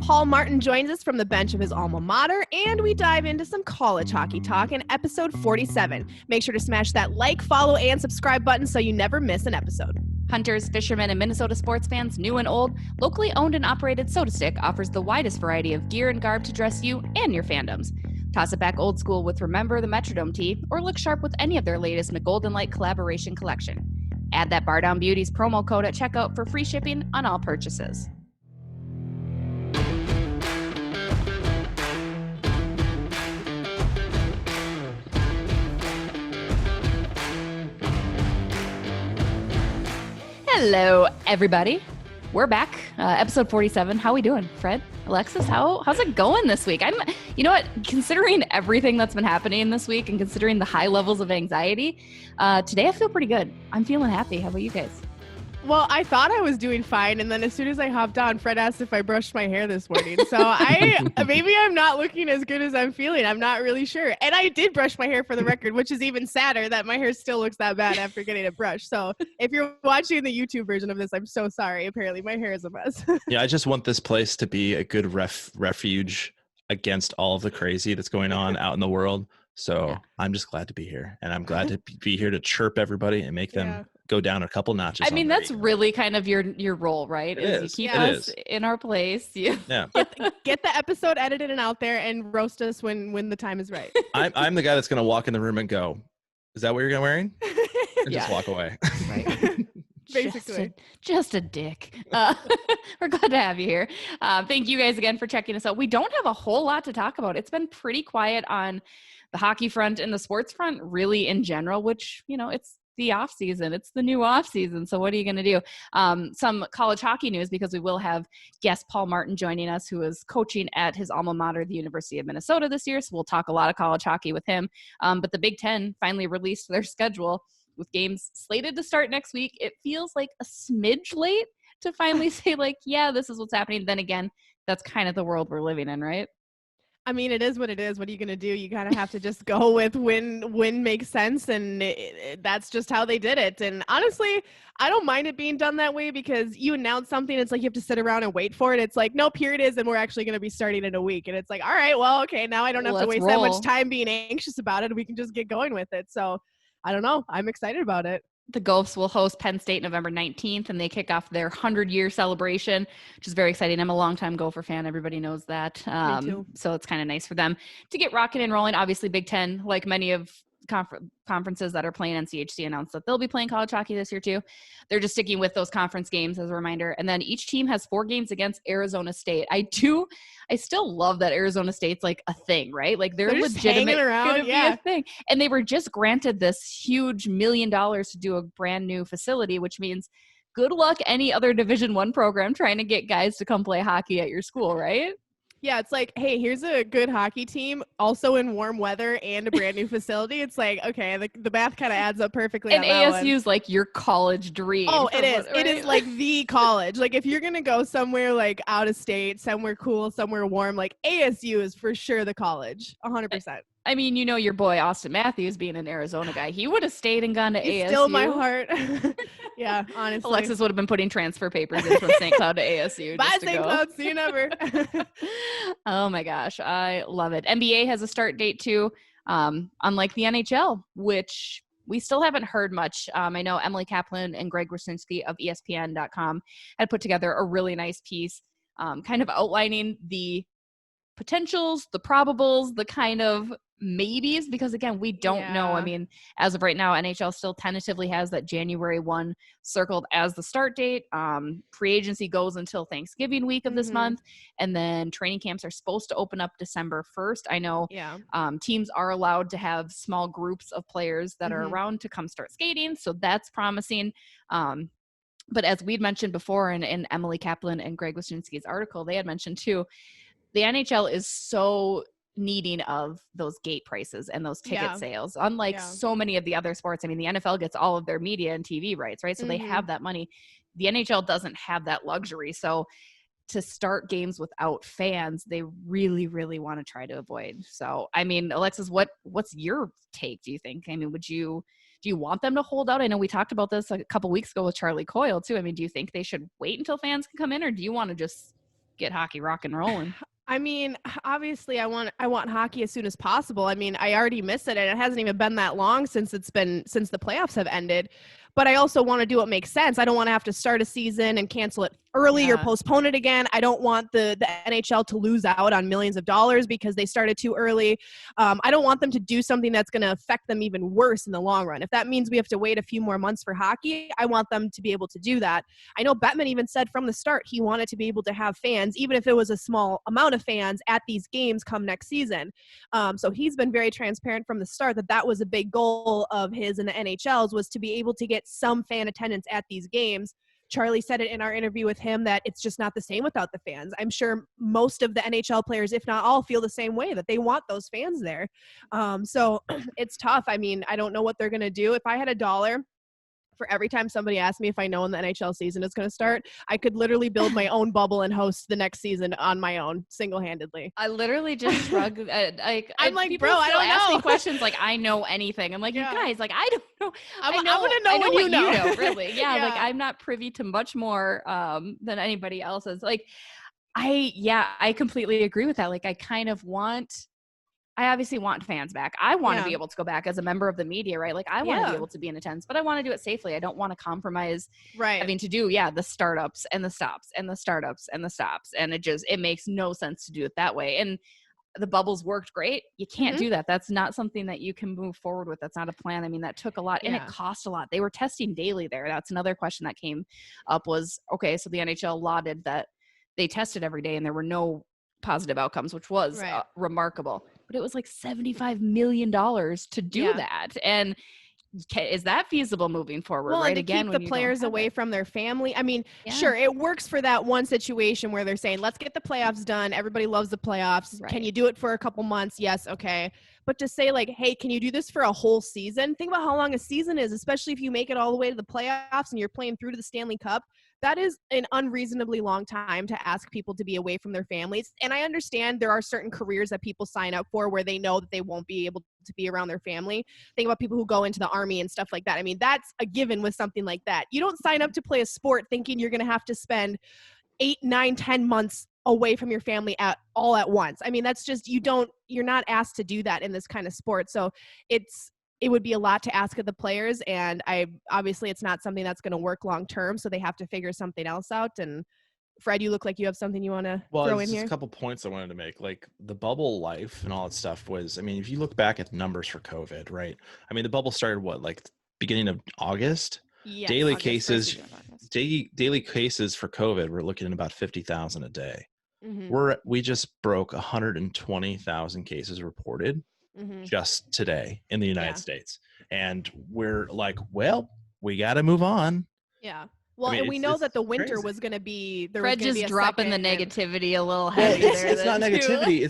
Paul Martin joins us from the bench of his alma mater, and we dive into some college hockey talk in episode 47. Make sure to smash that like, follow, and subscribe button so you never miss an episode. Hunters, fishermen, and Minnesota sports fans, new and old, locally owned and operated SodaStick offers the widest variety of gear and garb to dress you and your fandoms. Toss it back old school with Remember the Metrodome tee, or look sharp with any of their latest McGolden Light collaboration collection. Add that Bardown Beauties promo code at checkout for free shipping on all purchases. Hello, everybody. We're back. Episode 47. How we doing, Fred? Alexis, how's it going this week? You know what? Considering everything that's been happening this week and considering the high levels of anxiety, today I feel pretty good. I'm feeling happy. How about you guys? Well, I thought I was doing fine, and then as soon as I hopped on, Fred asked if I brushed my hair this morning. So maybe I'm not looking as good as I'm feeling. I'm not really sure. And I did brush my hair for the record, which is even sadder that my hair still looks that bad after getting it brushed. So if you're watching the YouTube version of this, I'm so sorry. Apparently, my hair is a mess. Yeah, I just want this place to be a good refuge against all of the crazy that's going on out in the world. So yeah. I'm just glad to be here, and I'm glad to be here to chirp everybody and make them go down a couple notches. I mean, that's really kind of your role, right? You keep us in our place. Yeah. Get the episode edited and out there and roast us when the time is right. I'm the guy that's going to walk in the room and go, "Is that what you're wearing?" And just walk away. Right. Basically. Just a dick. We're glad to have you here. Thank you guys again for checking us out. We don't have a whole lot to talk about. It's been pretty quiet on the hockey front and the sports front, really in general, which, it's the off season. It's the new off season. So what are you going to do? Some college hockey news, because we will have guest Paul Martin joining us, who is coaching at his alma mater, the University of Minnesota this year. So we'll talk a lot of college hockey with him. But the Big Ten finally released their schedule with games slated to start next week. It feels like a smidge late to finally say this is what's happening. Then again, that's kind of the world we're living in, right? I mean, it is what it is. What are you going to do? You kind of have to just go with when makes sense. And that's just how they did it. And honestly, I don't mind it being done that way, because you announce something. It's like you have to sit around and wait for it. It's like, nope, here it is. And we're actually going to be starting in a week. And it's like, all right, well, okay, now I don't have to waste that much time being anxious about it. We can just get going with it. So I don't know. I'm excited about it. The Gophers will host Penn State November 19th, and they kick off their 100-year celebration, which is very exciting. I'm a longtime Gopher fan. Everybody knows that. Me too. So it's kind of nice for them to get rocking and rolling. Obviously, Big Ten, like many of conferences that are playing NCHC, announced that they'll be playing college hockey this year too. They're just sticking with those conference games as a reminder. And then each team has 4 games against Arizona State. I still love that Arizona State's like a thing, right? Like they're legitimate gonna be a thing. And they were just granted this huge $1 million to do a brand new facility, which means good luck any other Division I program trying to get guys to come play hockey at your school, right? Yeah, it's like, hey, here's a good hockey team, also in warm weather and a brand new facility. It's like, okay, the math kind of adds up perfectly. And ASU's like your college dream. Oh, it is. Right? It is like the college. Like if you're going to go somewhere like out of state, somewhere cool, somewhere warm, like ASU is for sure the college, 100%. I mean, your boy Austin Matthews being an Arizona guy, he would have stayed and gone to ASU. Still my heart. Yeah, honestly. Alexis would have been putting transfer papers in from St. Cloud to ASU. Bye, St. Cloud. See you never. Oh my gosh, I love it. NBA has a start date too, unlike the NHL, which we still haven't heard much. I know Emily Kaplan and Greg Wyszynski of ESPN.com had put together a really nice piece, kind of outlining the potentials, the probables, the kind of maybes, because again, we don't know. I mean, as of right now, NHL still tentatively has that January 1 circled as the start date. Free agency goes until Thanksgiving week of this month, and then training camps are supposed to open up December 1st. I know teams are allowed to have small groups of players that are around to come start skating, so that's promising. But as we'd mentioned before in Emily Kaplan and Greg Wyszynski's article, they had mentioned too, the NHL is so needing of those gate prices and those ticket sales, unlike so many of the other sports. I mean, the NFL gets all of their media and TV rights, right? So they have that money. The NHL doesn't have that luxury. So to start games without fans, they really, really want to try to avoid. So, I mean, Alexis, what's your take, do you think? I mean, do you want them to hold out? I know we talked about this a couple weeks ago with Charlie Coyle too. I mean, do you think they should wait until fans can come in, or do you want to just get hockey rock and rolling. I mean, obviously I want hockey as soon as possible. I mean, I already miss it, and it hasn't even been that long since the playoffs have ended. But I also want to do what makes sense. I don't want to have to start a season and cancel it early or postpone it again. I don't want the NHL to lose out on millions of dollars because they started too early. I don't want them to do something that's going to affect them even worse in the long run. If that means we have to wait a few more months for hockey, I want them to be able to do that. I know Bettman even said from the start he wanted to be able to have fans, even if it was a small amount of fans, at these games come next season. So he's been very transparent from the start that was a big goal of his and the NHL's, was to be able to get some fan attendance at these games. Charlie said it in our interview with him that it's just not the same without the fans. I'm sure most of the NHL players, if not all, feel the same way, that they want those fans there. So it's tough. I mean, I don't know what they're going to do. If I had $1 for every time somebody asked me if I know when the NHL season is going to start, I could literally build my own bubble and host the next season on my own, single-handedly. I literally just shrug. I'm like, bro, I don't ask know. Me questions like I know anything. I'm like, you guys, like I don't know. I want to know what you know. Really, yeah. Like I'm not privy to much more than anybody else is. Like, I completely agree with that. Like, I obviously want fans back. I want to be able to go back as a member of the media, right? Like I want to be able to be in attendance, but I want to do it safely. I don't want to compromise having to do, the startups and the stops and the startups and the stops. And it makes no sense to do it that way. And the bubbles worked great. You can't do that. That's not something that you can move forward with. That's not a plan. I mean, that took a lot and it cost a lot. They were testing daily there. That's another question that came up was, okay, so the NHL lauded that they tested every day and there were no positive outcomes, which was remarkable. But it was like $75 million to do that. And is that feasible moving forward? Well, and to keep the players away from their family. I mean, sure, it works for that one situation where they're saying, let's get the playoffs done. Everybody loves the playoffs. Right. Can you do it for a couple months? Yes. Okay. But to say like, hey, can you do this for a whole season? Think about how long a season is, especially if you make it all the way to the playoffs and you're playing through to the Stanley Cup. That is an unreasonably long time to ask people to be away from their families. And I understand there are certain careers that people sign up for where they know that they won't be able to be around their family. Think about people who go into the army and stuff like that. I mean, that's a given with something like that. You don't sign up to play a sport thinking you're going to have to spend 8, 9, 10 months away from your family all at once. I mean, that's just, you're not asked to do that in this kind of sport. So it would be a lot to ask of the players, and obviously it's not something that's going to work long term, so they have to figure something else out. And Fred, you look like you have something you want to throw in here. Well, a couple points I wanted to make. Like the bubble life and all that stuff was, I mean, if you look back at the numbers for COVID, right? I mean, the bubble started like beginning of August? Yes, daily August, cases daily cases for COVID, we're looking at about 50,000 a day. We just broke 120,000 cases reported just today in the United States. And we're like, well, we got to move on. Yeah. Well, I mean, and we know that the winter was going to be. Fred just dropping the negativity a little heavy there. It's not negativity.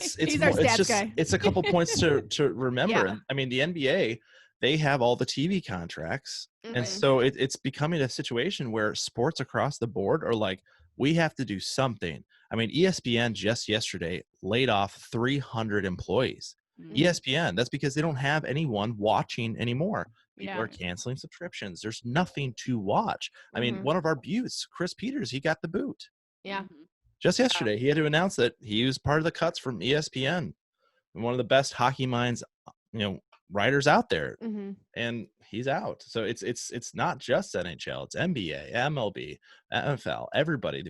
It's a couple points to remember. Yeah. I mean, the NBA, they have all the TV contracts. And so it's becoming a situation where sports across the board are like, we have to do something. I mean, ESPN just yesterday laid off 300 employees. ESPN, that's because they don't have anyone watching anymore. People are canceling subscriptions. There's nothing to watch. I mean, one of our Beauties, Chris Peters, he got the boot. Yeah. Just yesterday, he had to announce that he was part of the cuts from ESPN. One of the best hockey minds, writers out there. And he's out. So it's not just NHL. It's NBA, MLB, NFL, everybody.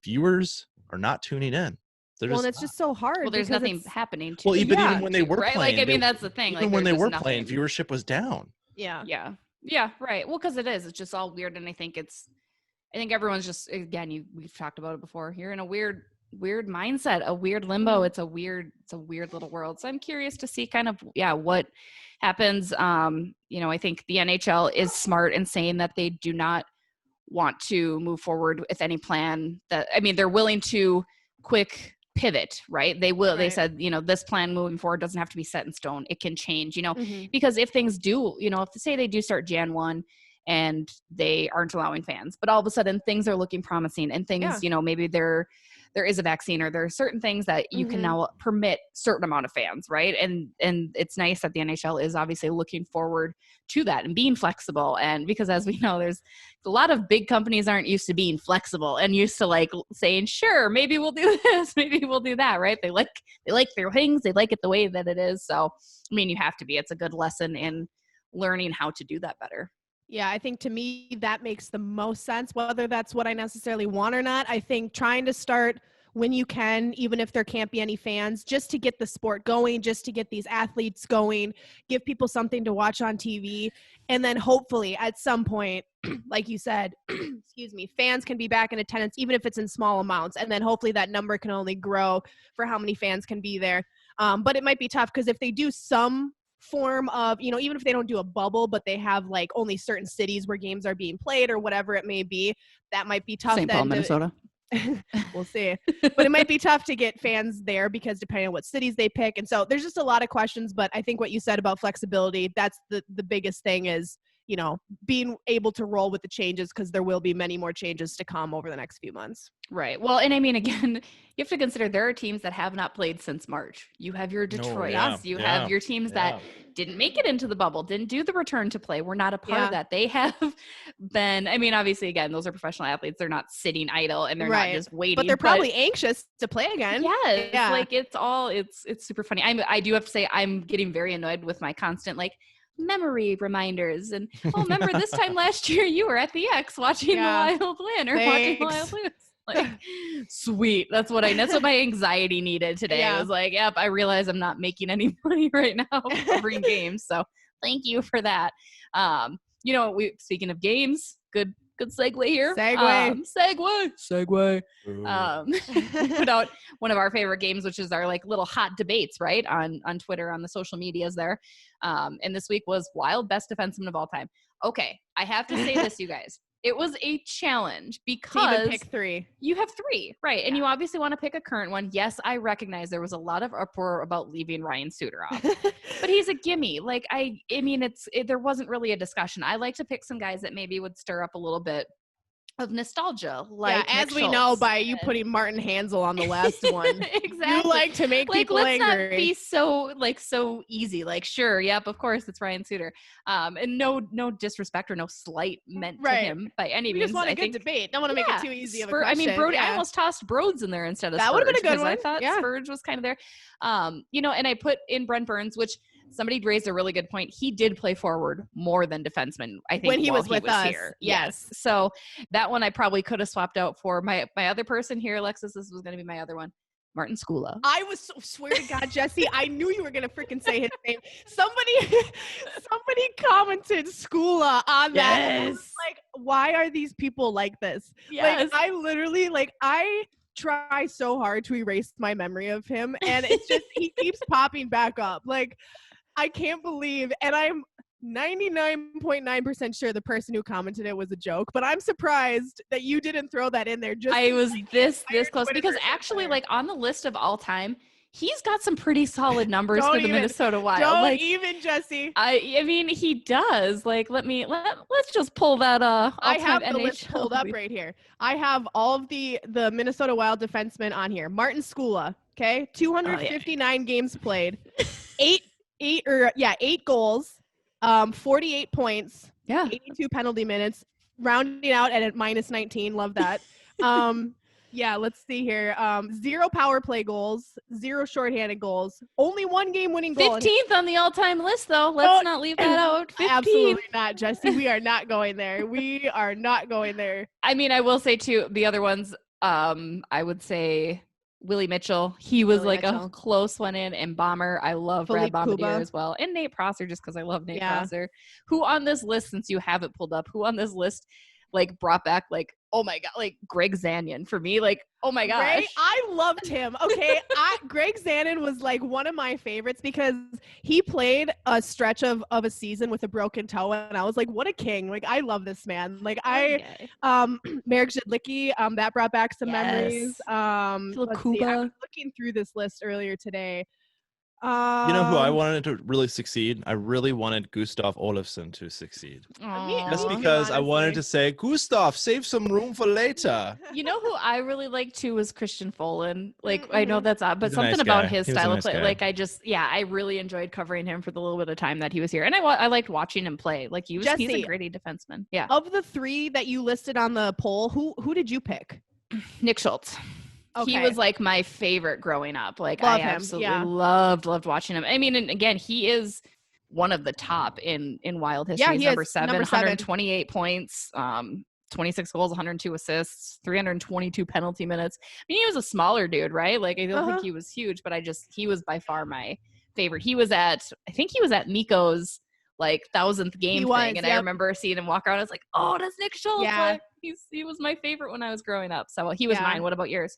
Viewers are not tuning in. And it's just so hard. Well, there's nothing happening. Well, even when they were playing, like I mean, that's the thing. Even when they were playing, viewership was down. Yeah, right. Well, because it's just all weird, and I think everyone's just, again, we've talked about it before. You're in a weird mindset, a weird limbo. It's a weird little world. So I'm curious to see kind of what happens. I think the NHL is smart in saying that they do not want to move forward with any plan they're willing to quick pivot, right? They will. Right. They said, this plan moving forward doesn't have to be set in stone. It can change, because if things do, if say they do start Jan 1 and they aren't allowing fans. But all of a sudden things are looking promising, and things, maybe there is a vaccine, or there are certain things that you can now permit certain amount of fans, right? And it's nice that the NHL is obviously looking forward to that and being flexible. And because, as we know, there's a lot of big companies aren't used to being flexible and used to like saying, sure, maybe we'll do this, maybe we'll do that, right? They like their things, they like it the way that it is. So, I mean, you have to be. It's a good lesson in learning how to do that better. Yeah, I think to me that makes the most sense, whether that's what I necessarily want or not. I think trying to start when you can, even if there can't be any fans, just to get the sport going, just to get these athletes going, give people something to watch on TV. And then hopefully at some point, like you said, excuse me, fans can be back in attendance, even if it's in small amounts. And then hopefully that number can only grow for how many fans can be there. But it might be tough because if they do some form of, even if they don't do a bubble, but they have like only certain cities where games are being played or whatever it may be, that might be tough. St. Paul, Minnesota. We'll see. But it might be tough to get fans there because depending on what cities they pick. And so there's just a lot of questions, but I think what you said about flexibility, that's the biggest thing is, being able to roll with the changes, because there will be many more changes to come over the next few months. Right. Well, and I mean, again, you have to consider there are teams that have not played since March. You have your Detroits. You have your teams that didn't make it into the bubble, didn't do the return to play. We're not a part of that. They have been, I mean, obviously, again, those are professional athletes. They're not sitting idle and they're not just waiting. But they're probably anxious to play again. Yes. Yeah. Like it's super funny. I do have to say I'm getting very annoyed with my constant memory reminders and remember this time last year you were at the X watching the Wild win or watching the Wild lose. Sweet. That's what my anxiety needed today. I was like, yep, I realize I'm not making any money right now covering games. So thank you for that. Speaking of games, good segue here. Segue. Put out one of our favorite games, which is our little hot debates, right? On Twitter, on the social medias there. And this week was Wild Best Defenseman of All Time. Okay, I have to say this, you guys. It was a challenge because you even pick three. You have three, right? And you obviously want to pick a current one. Yes, I recognize there was a lot of uproar about leaving Ryan Suter off, but he's a gimme. I mean, there wasn't really a discussion. I like to pick some guys that maybe would stir up a little bit of nostalgia, as we know by you putting Martin Hansel on the last one. Exactly. You like to make people let's angry. Not be so easy. Sure, yep, of course it's Ryan Suter. And no disrespect or no slight meant to him by any means. We just want a good debate. Don't want to make it too easy of a question. I mean, Brody, I almost tossed Broads in there instead of that would have been a good one. I thought Spurge was kind of there. And I put in Brent Burns, which somebody raised a really good point. He did play forward more than defenseman, I think, when he was with us here. Yes. So that one I probably could have swapped out for my other person here, Alexis. This was going to be my other one, Martin Skula. I swear to God, Jessi, I knew you were going to freaking say his name. Somebody commented Skula on that. Yes. Why are these people like this? Yes. I literally, I try so hard to erase my memory of him, and it's just, he keeps popping back up. I can't believe, and I'm 99.9% sure the person who commented it was a joke, but I'm surprised that you didn't throw that in there. I was this close because actually, on the list of all time, he's got some pretty solid numbers for the Minnesota Wild. Don't even, Jessi. I mean, he does. Let's just pull that. I have the list pulled up right here. I have all of the Minnesota Wild defensemen on here. Martin Skula, okay, 259 games played, 8 goals, 48 points, 82 penalty minutes, rounding out at -19. Love that. Let's see here. 0 power play goals, 0 shorthanded goals, only 1 game-winning goal. 15th on the all-time list, though. Let's not leave that out. 15th. Absolutely not, Jessi. We are not going there. We are not going there. I mean, I will say, too, the other ones, I would say Willie Mitchell. He was a close one in, and Bomber. I love Brad Bombardier as well. And Nate Prosser, just because I love Nate Prosser. Who on this list, since you have it pulled up, who on this list brought back oh my God, Greg Zanyan for me, oh my gosh. Greg, I loved him. Okay. Greg Zanyan was one of my favorites because he played a stretch of a season with a broken toe, and I was what a king. I love this man. Marek Zidlicki, that brought back some memories. Let's see, I was looking through this list earlier today. You know who I wanted to really succeed? I really wanted Gustav Olofsson to succeed. Just Me too, because I wanted honestly. to say, Gustav, save some room for later. You know who I really liked too was Christian Folan. Like, I know that's odd, but He's a something nice about guy. his He was a style of nice play, guy. like I really enjoyed covering him for the little bit of time that he was here, and I liked watching him play. Like he's a Jessi, great defenseman. Yeah. Of the three that you listed on the poll, who did you pick? Nick Schultz. Okay. He was like my favorite growing up. Like Love I him, absolutely yeah. loved watching him. I mean, and again, he is one of the top in Wild history. Yeah, He's he number is, 7, number 7. 128 points, 26 goals, 102 assists, 322 penalty minutes. I mean, he was a smaller dude, right? Like I don't think he was huge, but he was by far my favorite. I think he was at Mikko's like 1,000th game thing, and I remember seeing him walk around. I was like, oh, that's Nick Schultz. Yeah. Like, he was my favorite when I was growing up. So he was mine. What about yours?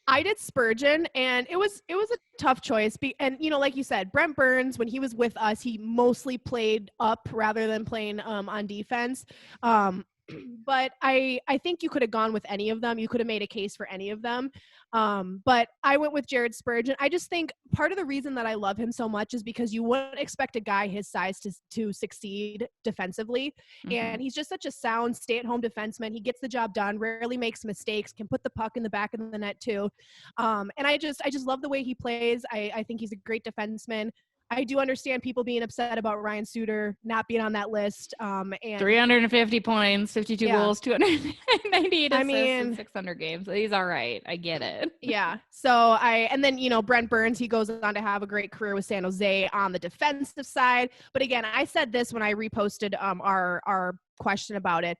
I did Spurgeon, and it was a tough choice. And like you said, Brent Burns, when he was with us, he mostly played up rather than playing on defense. But I think you could have gone with any of them. You could have made a case for any of them. But I went with Jared Spurgeon. I just think part of the reason that I love him so much is because you wouldn't expect a guy his size to succeed defensively. And he's just such a sound stay-at-home defenseman. He gets the job done, rarely makes mistakes, can put the puck in the back of the net too. And I just love the way he plays. I think he's a great defenseman. I do understand people being upset about Ryan Suter not being on that list. And 350 points, 52 goals, 298 assists in 600 games. He's all right. I get it. Yeah. So and then, Brent Burns, he goes on to have a great career with San Jose on the defensive side. But again, I said this when I reposted our question about it.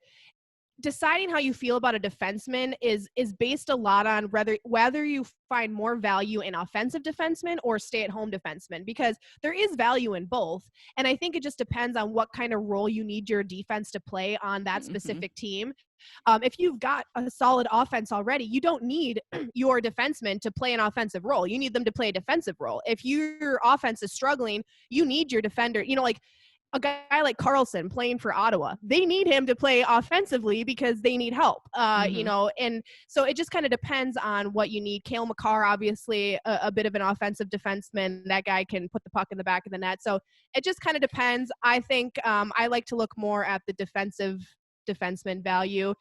Deciding how you feel about a defenseman is based a lot on whether you find more value in offensive defensemen or stay-at-home defensemen, because there is value in both. And I think it just depends on what kind of role you need your defense to play on that specific team. If you've got a solid offense already, you don't need your defenseman to play an offensive role. You need them to play a defensive role. If your offense is struggling, you need your defender, like a guy like Carlson playing for Ottawa, they need him to play offensively because they need help, and so it just kind of depends on what you need. Cale Makar, obviously a bit of an offensive defenseman. That guy can put the puck in the back of the net. So it just kind of depends. I think I like to look more at the defensive defenseman value,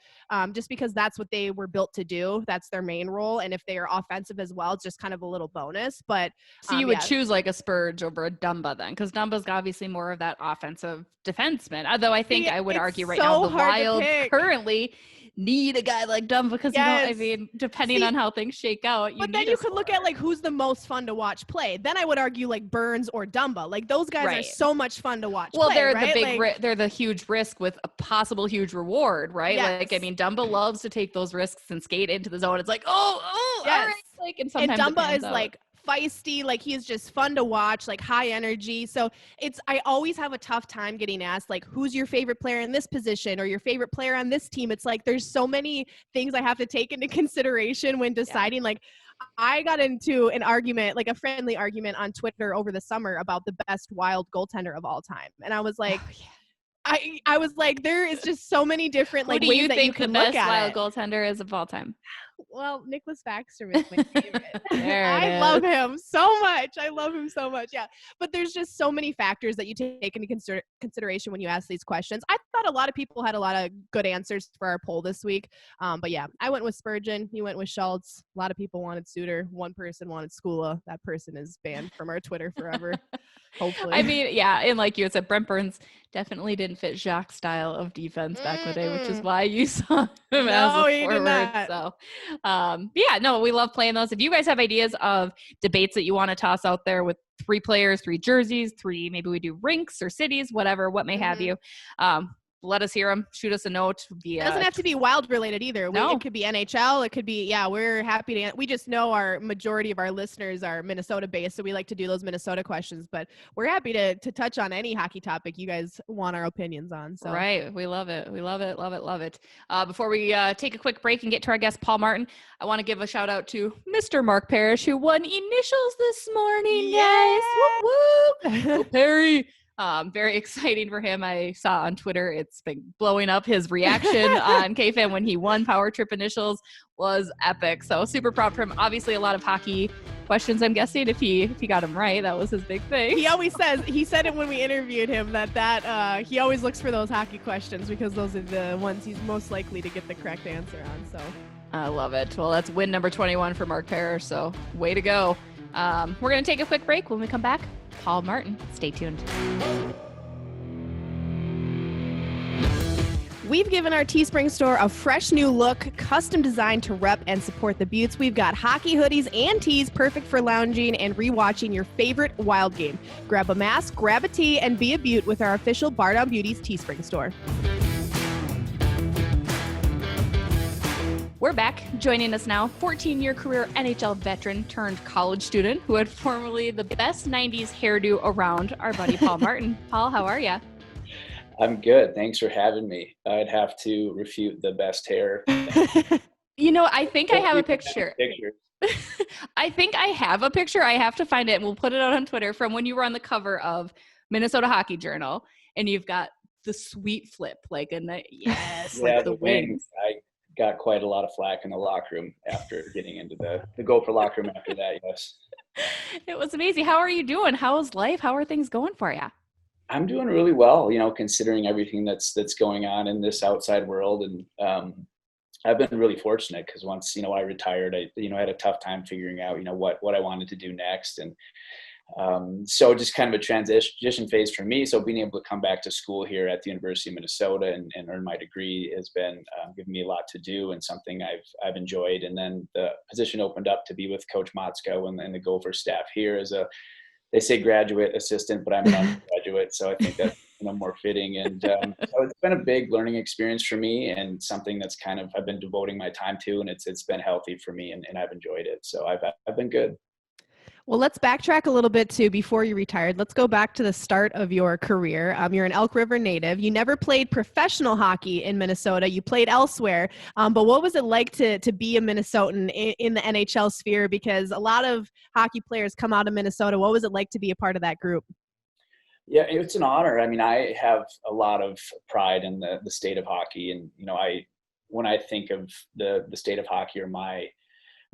just because that's what they were built to do. That's their main role. And if they are offensive as well, it's just kind of a little bonus. But so you would choose like a Spurge over a Dumba then, because Dumba's obviously more of that offensive defenseman. Although I think I would argue right now the Wild currently need a guy like Dumba, because depending on how things shake out, but then you could look at like who's the most fun to watch play. Then I would argue like Burns or Dumba. Like those guys are so much fun to watch. Well, play, they're right? the big they're the huge risk with a possible huge reward, right? Yes. Like Dumba loves to take those risks and skate into the zone. It's like all right. Like and sometimes Dumba is like feisty, like he is just fun to watch, like high energy. So I always have a tough time getting asked like, who's your favorite player in this position or your favorite player on this team? It's like there's so many things I have to take into consideration when deciding. Like I got into an argument, like a friendly argument on Twitter over the summer about the best Wild goaltender of all time, and I was like, I was like, there is just so many different like ways that you can look at it. Who do you think the best Wild goaltender is of all time? Well, Nicholas Backstrom is my favorite. I love him so much. Yeah. But there's just so many factors that you take into consideration when you ask these questions. I thought a lot of people had a lot of good answers for our poll this week. But yeah, I went with Spurgeon. You went with Schultz. A lot of people wanted Suter. One person wanted Skula. That person is banned from our Twitter forever. Hopefully. I mean, yeah, and like you said, Brent Burns definitely didn't fit Jacques' style of defense back in the day, which is why you saw him as a forward. So, we love playing those. If you guys have ideas of debates that you want to toss out there with 3 players, 3 jerseys, 3, maybe we do rinks or cities, whatever, what may have you, let us hear them. Shoot us a note. It doesn't have to be Wild related either. It could be NHL. It could be, we're happy to. We just know our majority of our listeners are Minnesota based, so we like to do those Minnesota questions. But we're happy to touch on any hockey topic you guys want our opinions on. So right, we love it. We love it. Love it. Love it. Before we take a quick break and get to our guest Paul Martin, I want to give a shout out to Mr. Mark Parrish, who won initials this morning. Yes, whoop whoop. Perry. Very exciting for him. I saw on Twitter, it's been blowing up. His reaction on KFAN when he won Power Trip Initials was epic. So super proud for him. Obviously a lot of hockey questions, I'm guessing, if he got them right. That was his big thing. He always says, he said it when we interviewed him, that he always looks for those hockey questions because those are the ones he's most likely to get the correct answer on. So I love it. Well, that's win number 21 for Mark Parrish. So way to go. We're going to take a quick break. When we come back, Paul Martin. Stay tuned. We've given our Teespring store a fresh new look, custom designed to rep and support the Beauts. We've got hockey hoodies and tees perfect for lounging and rewatching your favorite Wild game. Grab a mask, grab a tee, and be a Beaut with our official Bardown Beauties Teespring store. We're back. Joining us now, 14-year career NHL veteran turned college student who had formerly the best 90s hairdo around, our buddy Paul Martin. Paul, how are you? I'm good. Thanks for having me. I'd have to refute the best hair. You know, I think I have a picture. I think I have a picture. I have to find it, and we'll put it out on Twitter, from when you were on the cover of Minnesota Hockey Journal, and you've got the sweet flip, like yes, yeah, like the wings. I got quite a lot of flack in the locker room after getting into the Gopher locker room after that, yes. It was amazing. How are you doing? How is life? How are things going for you? I'm doing really well, considering everything that's going on in this outside world. And I've been really fortunate because once, I retired, I had a tough time figuring out, what I wanted to do next. And so just kind of a transition phase for me. So being able to come back to school here at the University of Minnesota and earn my degree has been giving me a lot to do and something I've enjoyed. And then the position opened up to be with Coach Motzko and the Gopher staff here as they say graduate assistant, but I'm an undergraduate, so I think that's more fitting. And so it's been a big learning experience for me and something that's I've been devoting my time to, and it's been healthy for me, and I've enjoyed it. So I've been good. Well, let's backtrack a little bit to before you retired. Let's go back to the start of your career. You're an Elk River native. You never played professional hockey in Minnesota. You played elsewhere. But what was it like to be a Minnesotan in the NHL sphere? Because a lot of hockey players come out of Minnesota. What was it like to be a part of that group? Yeah, it's an honor. I mean, I have a lot of pride in the state of hockey. And, when I think of the state of hockey or my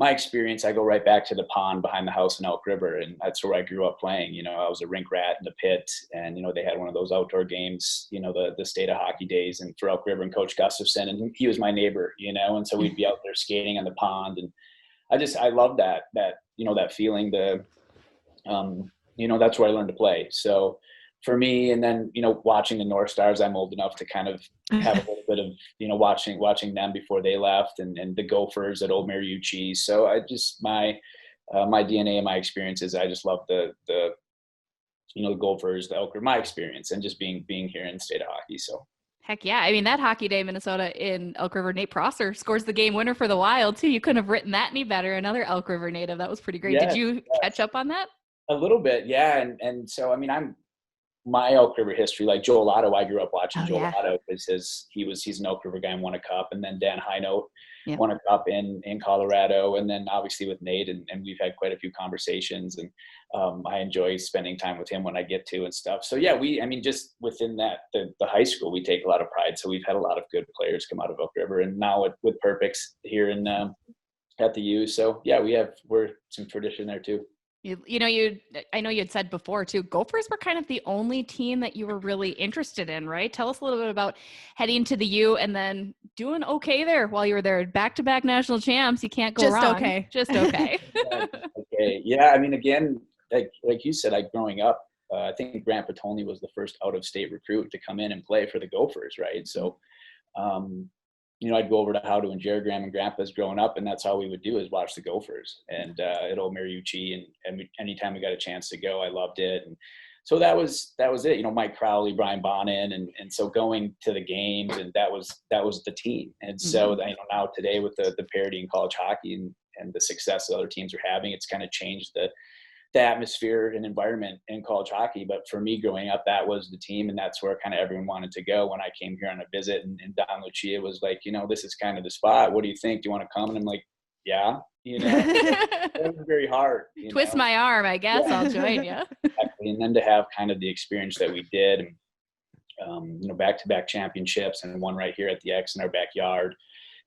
experience, I go right back to the pond behind the house in Elk River, and that's where I grew up playing. I was a rink rat in the pit, and they had one of those outdoor games, the state of hockey days, and for Elk River and Coach Gustafson, and he was my neighbor, and so we'd be out there skating on the pond, and I love that feeling. That's where I learned to play. So for me, and then watching the North Stars, I'm old enough to kind of have a little bit of watching them before they left, and the Gophers at Old Mariucci. So I just my DNA and my experiences, I just love the Gophers, the Elk River, my experience, and just being here in the state of hockey. So heck yeah. I mean, that hockey day in Minnesota in Elk River, Nate Prosser scores the game winner for the Wild too. You couldn't have written that any better. Another Elk River native. That was pretty great. Yes, did you catch up on that? A little bit, yeah. And so I mean, my Elk River history, like Joel Otto, I grew up watching Joel Otto because he's an Elk River guy and won a cup, and then Dan Heinold won a cup in Colorado, and then obviously with Nate, and we've had quite a few conversations, and I enjoy spending time with him when I get to and stuff. So yeah, just within that, the high school, we take a lot of pride. So we've had a lot of good players come out of Elk River, and now with Perpix here in at the U. So yeah, we're some tradition there too. I know you had said before too, Gophers were kind of the only team that you were really interested in, right? Tell us a little bit about heading to the U and then doing okay there while you were there. Back-to-back national champs. You can't go wrong. Just okay. Okay. Yeah. I mean, again, like you said, growing up, I think Grant Petoni was the first out-of-state recruit to come in and play for the Gophers, right? So, I'd go over to Howdo and Jared Graham and Grandpa's growing up, and that's all we would do is watch the Gophers and at Old Mariucci. And anytime we got a chance to go, I loved it. And so that was it. Mike Crowley, Brian Bonin, and so going to the games, and that was the team. And so now today with the parity in college hockey and the success that other teams are having, it's kind of changed the atmosphere and environment in college hockey. But for me growing up, that was the team, and that's where kind of everyone wanted to go. When I came here on a visit, and Don Lucia was like, this is kind of the spot. What do you think? Do you want to come? And I'm like, yeah, it was very hard. Twist my arm, I guess. Yeah. I'll join you. Exactly. And then to have kind of the experience that we did, and back-to-back championships, and one right here at the X in our backyard.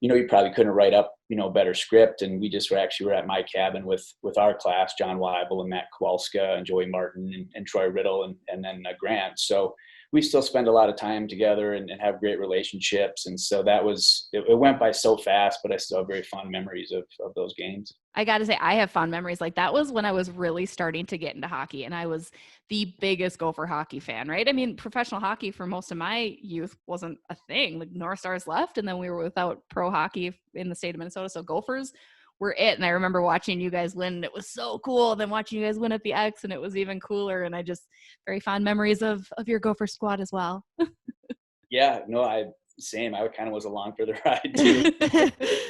You probably couldn't write up, better script. And we just were at my cabin with our class, John Weibel and Matt Kowalska and Joey Martin and Troy Riddle and then Grant. So we still spend a lot of time together and have great relationships. And so it went by so fast, but I still have very fond memories of those games. I got to say, I have fond memories. Like, that was when I was really starting to get into hockey, and I was the biggest Gopher Hockey fan, right? I mean, professional hockey for most of my youth wasn't a thing. Like, North Stars left, and then we were without pro hockey in the state of Minnesota. So Gophers were it. And I remember watching you guys win, and it was so cool. Then watching you guys win at the X, and it was even cooler. And I just very fond memories of your Gopher squad as well. Yeah, no, same. I kind of was along for the ride too.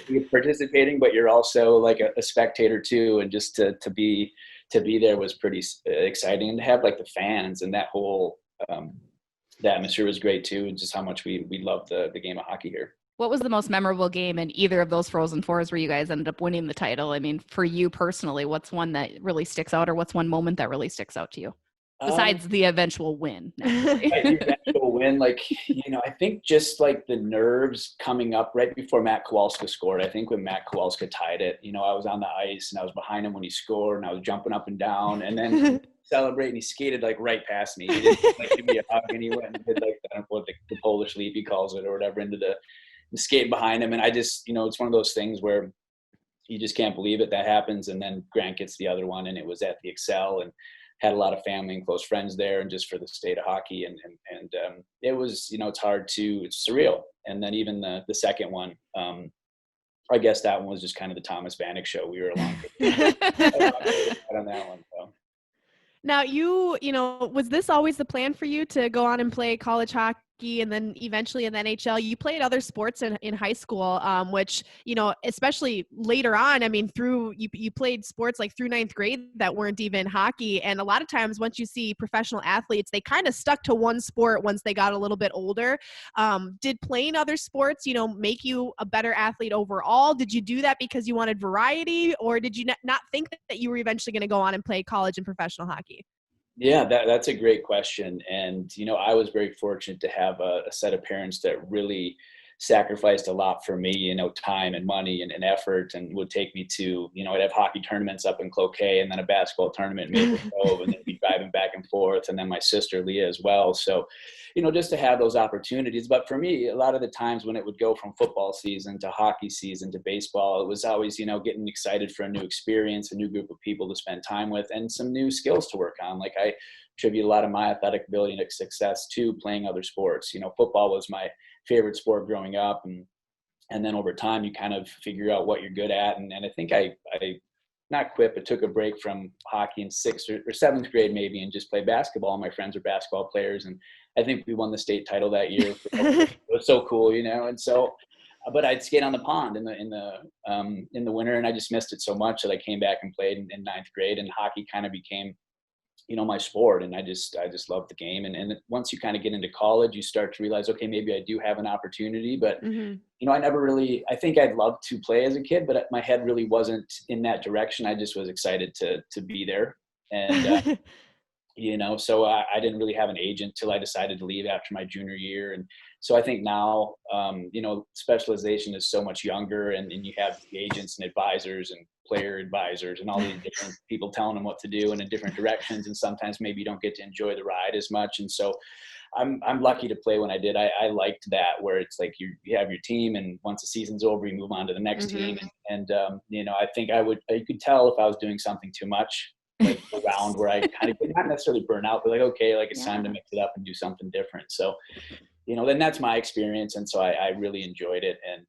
You're participating, but you're also like a spectator too. And just to be there was pretty exciting, and to have like the fans and that whole the atmosphere was great too. And just how much we love the game of hockey here. What was the most memorable game in either of those Frozen Fours where you guys ended up winning the title? I mean, for you personally, what's one that really sticks out, or what's one moment that really sticks out to you? Besides the eventual win. The eventual win, I think just like the nerves coming up right before Matt Kowalska scored. I think when Matt Kowalska tied it, I was on the ice and I was behind him when he scored, and I was jumping up and down, and then celebrating. He skated like right past me. He didn't give me a hug, and he went and did I don't know what the Polish leap he calls it or whatever, into the skate behind him. And I just, it's one of those things where you just can't believe it that happens. And then Grant gets the other one, and it was at the Excel, and had a lot of family and close friends there, and just for the state of hockey. And it was, it's surreal. And then even the second one, I guess that one was just kind of the Thomas Vanek show. We were along on that one. So. Now was this always the plan for you to go on and play college hockey and then eventually in the NHL? You played other sports in high school, which, especially later on, I mean, you played sports like through ninth grade that weren't even hockey. And a lot of times once you see professional athletes, they kind of stuck to one sport once they got a little bit older. Did playing other sports, make you a better athlete overall? Did you do that because you wanted variety, or did you not think that you were eventually going to go on and play college and professional hockey? Yeah, that's a great question. And, I was very fortunate to have a set of parents that really sacrificed a lot for me, time and money and effort, and would take me to, I'd have hockey tournaments up in Cloquet, and then a basketball tournament in Maple Grove, and then be driving back and forth, and then my sister Leah as well. So, just to have those opportunities. But for me, a lot of the times when it would go from football season to hockey season to baseball, it was always, getting excited for a new experience, a new group of people to spend time with, and some new skills to work on. Like, I attribute a lot of my athletic ability and success to playing other sports. Football was my favorite sport growing up, and then over time you kind of figure out what you're good at. And I think I not quit, but took a break from hockey in 6th or 7th grade maybe, and just played basketball. My friends are basketball players, and I think we won the state title that year. It was so cool, and so, but I'd skate on the pond in the winter, and I just missed it so much that I came back and played in 9th grade, and hockey kind of became my sport. And I just love the game. And once you kind of get into college, you start to realize, okay, maybe I do have an opportunity, but I never really, I think I'd love to play as a kid, but my head really wasn't in that direction. I just was excited to be there. And, so I didn't really have an agent till I decided to leave after my junior year. And so I think now, specialization is so much younger, and you have agents and advisors and player advisors and all these different people telling them what to do and in different directions. And sometimes maybe you don't get to enjoy the ride as much. And so I'm lucky to play when I did. I liked that, where it's like you have your team, and once the season's over, you move on to the next team. And I think you could tell if I was doing something too much, like around where I kind of not necessarily burn out, but like, okay, like it's time to mix it up and do something different. So, then that's my experience. And so I really enjoyed it. And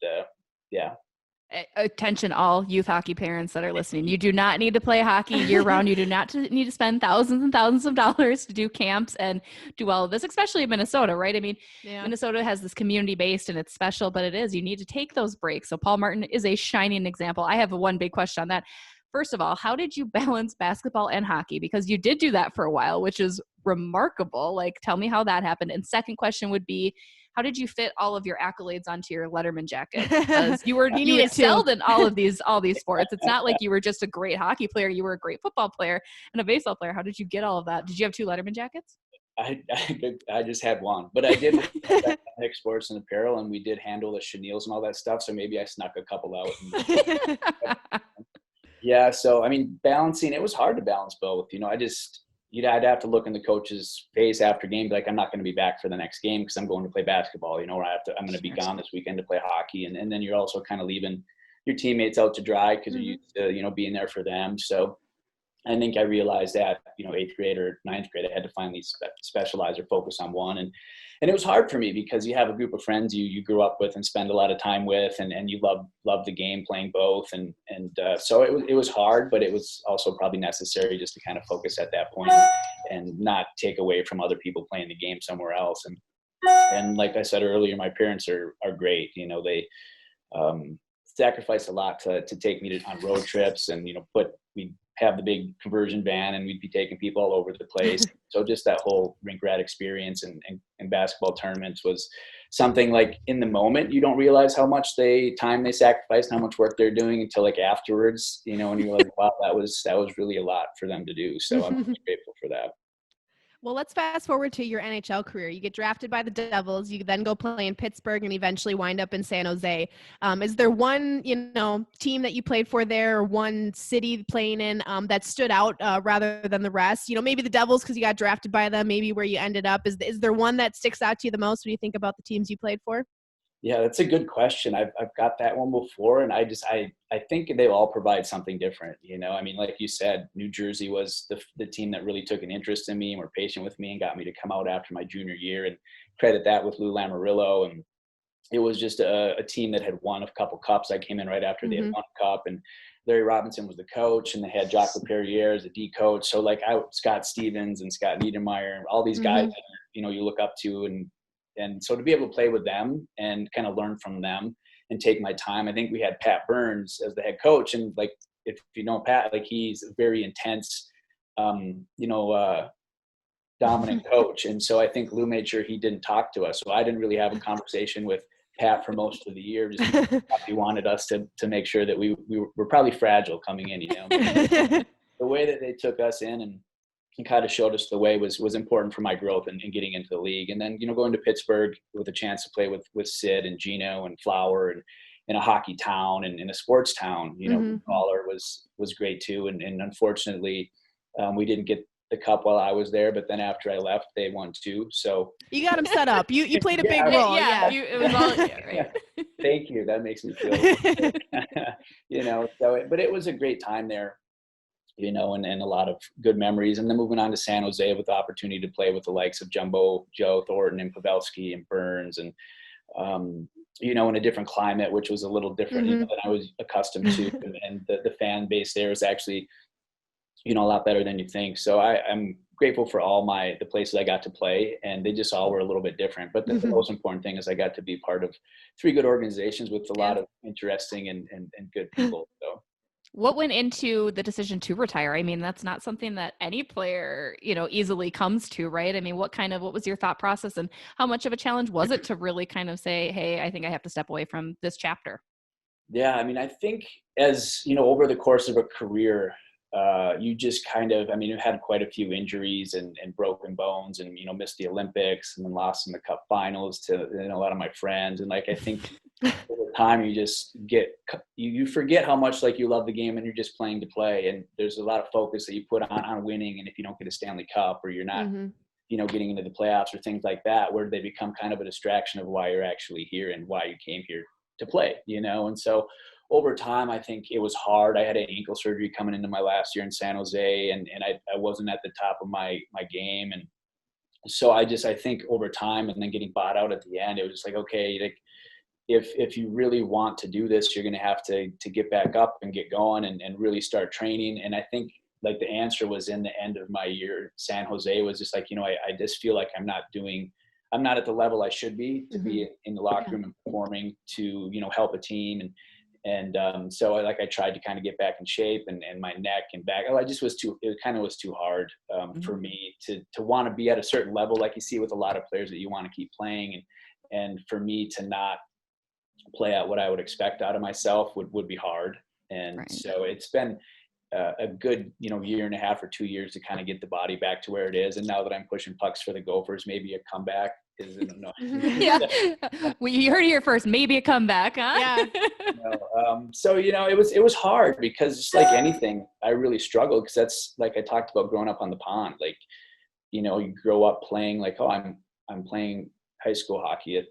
Attention, all youth hockey parents that are listening. You do not need to play hockey year round. You do not need to spend thousands and thousands of dollars to do camps and do all of this, especially in Minnesota, right? I mean, Minnesota has this community based, and it's special, but you need to take those breaks. So Paul Martin is a shining example. I have one big question on that. First of all, how did you balance basketball and hockey? Because you did do that for a while, which is remarkable. Like, tell me how that happened. And second question would be, how did you fit all of your accolades onto your Letterman jacket? Because you needed excelled in all these sports. It's not like you were just a great hockey player. You were a great football player and a baseball player. How did you get all of that? Did you have 2 Letterman jackets? I just had one, but I did Nick Sports and Apparel, and we did handle the chenilles and all that stuff. So maybe I snuck a couple out. Yeah. So, I mean, balancing, it was hard to balance both. I'd have to look in the coach's face after game, like, I'm not going to be back for the next game because I'm going to play basketball, or I'm going to be gone this weekend to play hockey. And then you're also kind of leaving your teammates out to dry because you're used to, being there for them. So I think I realized that, 8th grade or 9th grade, I had to finally specialize or focus on one. And it was hard for me because you have a group of friends you grew up with and spend a lot of time with, and you love the game, playing both. And so it was hard, but it was also probably necessary just to kind of focus at that point and not take away from other people playing the game somewhere else. And like I said earlier, my parents are great. They sacrificed a lot to take me on road trips, and, we have the big conversion van and we'd be taking people all over the place. So just that whole rink rat experience and basketball tournaments was something, like, in the moment, you don't realize how much time they sacrificed, how much work they're doing until, like, afterwards, and you're like, wow, that was really a lot for them to do. So I'm grateful for that. Well, let's fast forward to your NHL career. You get drafted by the Devils. You then go play in Pittsburgh and eventually wind up in San Jose. Is there one, team that you played for there, or one city playing in that stood out rather than the rest? Maybe the Devils because you got drafted by them, maybe where you ended up. Is there one that sticks out to you the most when you think about the teams you played for? Yeah, that's a good question. I've got that one before, and I think they all provide something different. I mean, like you said, New Jersey was the team that really took an interest in me and were patient with me and got me to come out after my junior year, and credit that with Lou Lamoriello. And it was just a team that had won a couple cups. I came in right after they had won a cup, and Larry Robinson was the coach, and they had Jacques Laperriere as the D coach. So, like, Scott Stevens and Scott Niedermeyer, all these guys that, you look up to, and so to be able to play with them and kind of learn from them and take my time. I think we had Pat Burns as the head coach, and, like, if you know Pat, like, he's a very intense, dominant coach. And so I think Lou made sure he didn't talk to us. So I didn't really have a conversation with Pat for most of the year. Just he wanted us to make sure that we were probably fragile coming in, The way that they took us in and kind of showed us the way was important for my growth and getting into the league. And then, going to Pittsburgh with a chance to play with Sid and Gino and Flower, and in a hockey town and in a sports town, Baller was great too. And unfortunately, we didn't get the cup while I was there, but then after I left, they won 2. So you got them set up. You played a big role. Yeah. It was all, right. Thank you. That makes me feel, but it was a great time there. And a lot of good memories. And then moving on to San Jose with the opportunity to play with the likes of Jumbo, Joe Thornton, and Pavelski and Burns, and, in a different climate, which was a little different than I was accustomed to. And the fan base there is actually, a lot better than you think. So I'm grateful for all the places I got to play, and they just all were a little bit different. But the most important thing is I got to be part of 3 good organizations with a lot of interesting and good people. So. What went into the decision to retire? I mean, that's not something that any player, easily comes to, right? I mean, what was your thought process, and how much of a challenge was it to really kind of say, hey, I think I have to step away from this chapter? Yeah. I mean, I think as, over the course of a career, you just kind of, you had quite a few injuries and broken bones, and, missed the Olympics, and then lost in the cup finals to a lot of my friends. And, like, I think over time you just you forget how much, like, you love the game and you're just playing to play. And there's a lot of focus that you put on winning. And if you don't get a Stanley Cup, or you're not, getting into the playoffs or things like that, where they become kind of a distraction of why you're actually here and why you came here to play, And so over time, I think it was hard. I had an ankle surgery coming into my last year in San Jose, and I wasn't at the top of my game. And so I think over time, and then getting bought out at the end, it was just like, okay, like, if you really want to do this, you're going to have to get back up and get going and really start training. And I think, like, the answer was in the end of my year. San Jose was just like, I just feel like I'm not at the level I should be to be in the locker room and performing to, help a team. And so I tried to kind of get back in shape, and my neck and back, it kind of was too hard for me to want to be at a certain level, like you see with a lot of players that you want to keep playing and for me to not play out what I would expect out of myself would be hard. And Right. so it's been a good, year and a half or 2 years to kind of get the body back to where it is. And now that I'm pushing pucks for the Gophers, maybe a comeback is no. Yeah. Well, you heard it here first. Maybe a comeback, huh? Yeah. So it was hard because just like anything, I really struggled because that's like I talked about growing up on the pond. Like, you grow up playing like, oh, I'm playing high school hockey at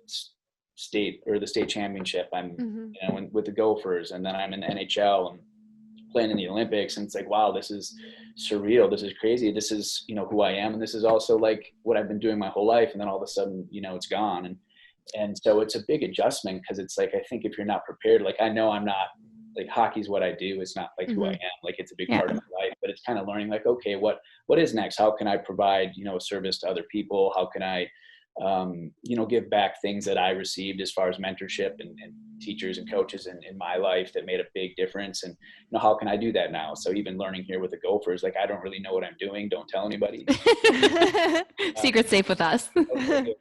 state or the state championship. I'm with the Gophers, and then I'm in the NHL and playing in the Olympics, and it's like, wow, this is surreal, this is crazy, this is who I am, and this is also like what I've been doing my whole life, and then all of a sudden it's gone. And so it's a big adjustment because it's like, I think if you're not prepared, like I know I'm not, like hockey's what I do, it's not like who I am, like it's a big part of my life, but it's kind of learning like, okay, what is next, how can I provide a service to other people, how can I give back things that I received as far as mentorship and teachers and coaches in my life that made a big difference. And how can I do that now? So even learning here with the Gophers, like I don't really know what I'm doing. Don't tell anybody. Secret safe with us. Okay.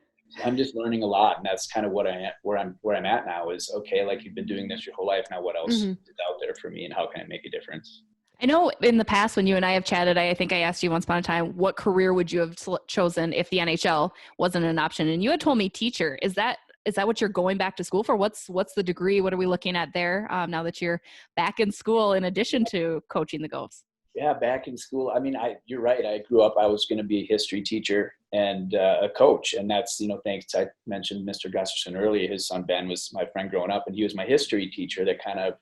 I'm just learning a lot, and that's kind of where I'm at now is, okay, like you've been doing this your whole life. Now what else is out there for me, and how can I make a difference? I know in the past when you and I have chatted, I think I asked you once upon a time, what career would you have chosen if the NHL wasn't an option? And you had told me teacher. Is that what you're going back to school for? What's the degree? What are we looking at there now that you're back in school in addition to coaching the Gophs? Yeah, back in school. I mean, you're right. I grew up, I was going to be a history teacher and a coach. And that's, thanks. I mentioned Mr. Gusserson earlier. His son, Ben, was my friend growing up, and he was my history teacher that kind of,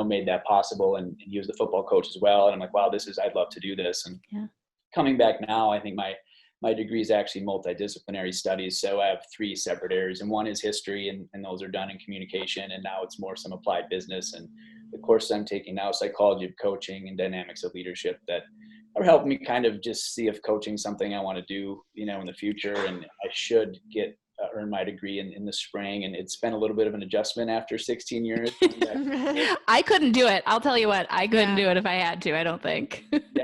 made that possible. And he was the football coach as well. And I'm like, wow, I'd love to do this. And coming back now, I think my degree is actually multidisciplinary studies. So I have 3 separate areas, and one is history, and those are done in communication. And now it's more some applied business. And the course I'm taking now, psychology of coaching and dynamics of leadership, that are helping me kind of just see if coaching is something I want to do, in the future. And I should earn my degree in the spring. And it's been a little bit of an adjustment after 16 years. I couldn't do it. I'll tell you what, I couldn't do it if I had to, I don't think. Yeah,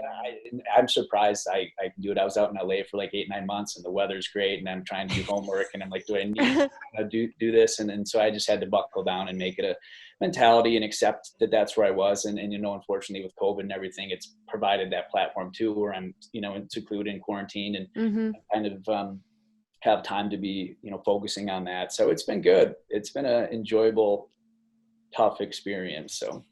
I'm surprised I can do it. I was out in LA for like 8-9 months, and the weather's great, and I'm trying to do homework, and I'm like, do I need to do this? And so I just had to buckle down and make it a mentality and accept that that's where I was. And unfortunately with COVID and everything, it's provided that platform too, where I'm, secluded in quarantine and kind of have time to be, focusing on that. So it's been good. It's been an enjoyable, tough experience. So.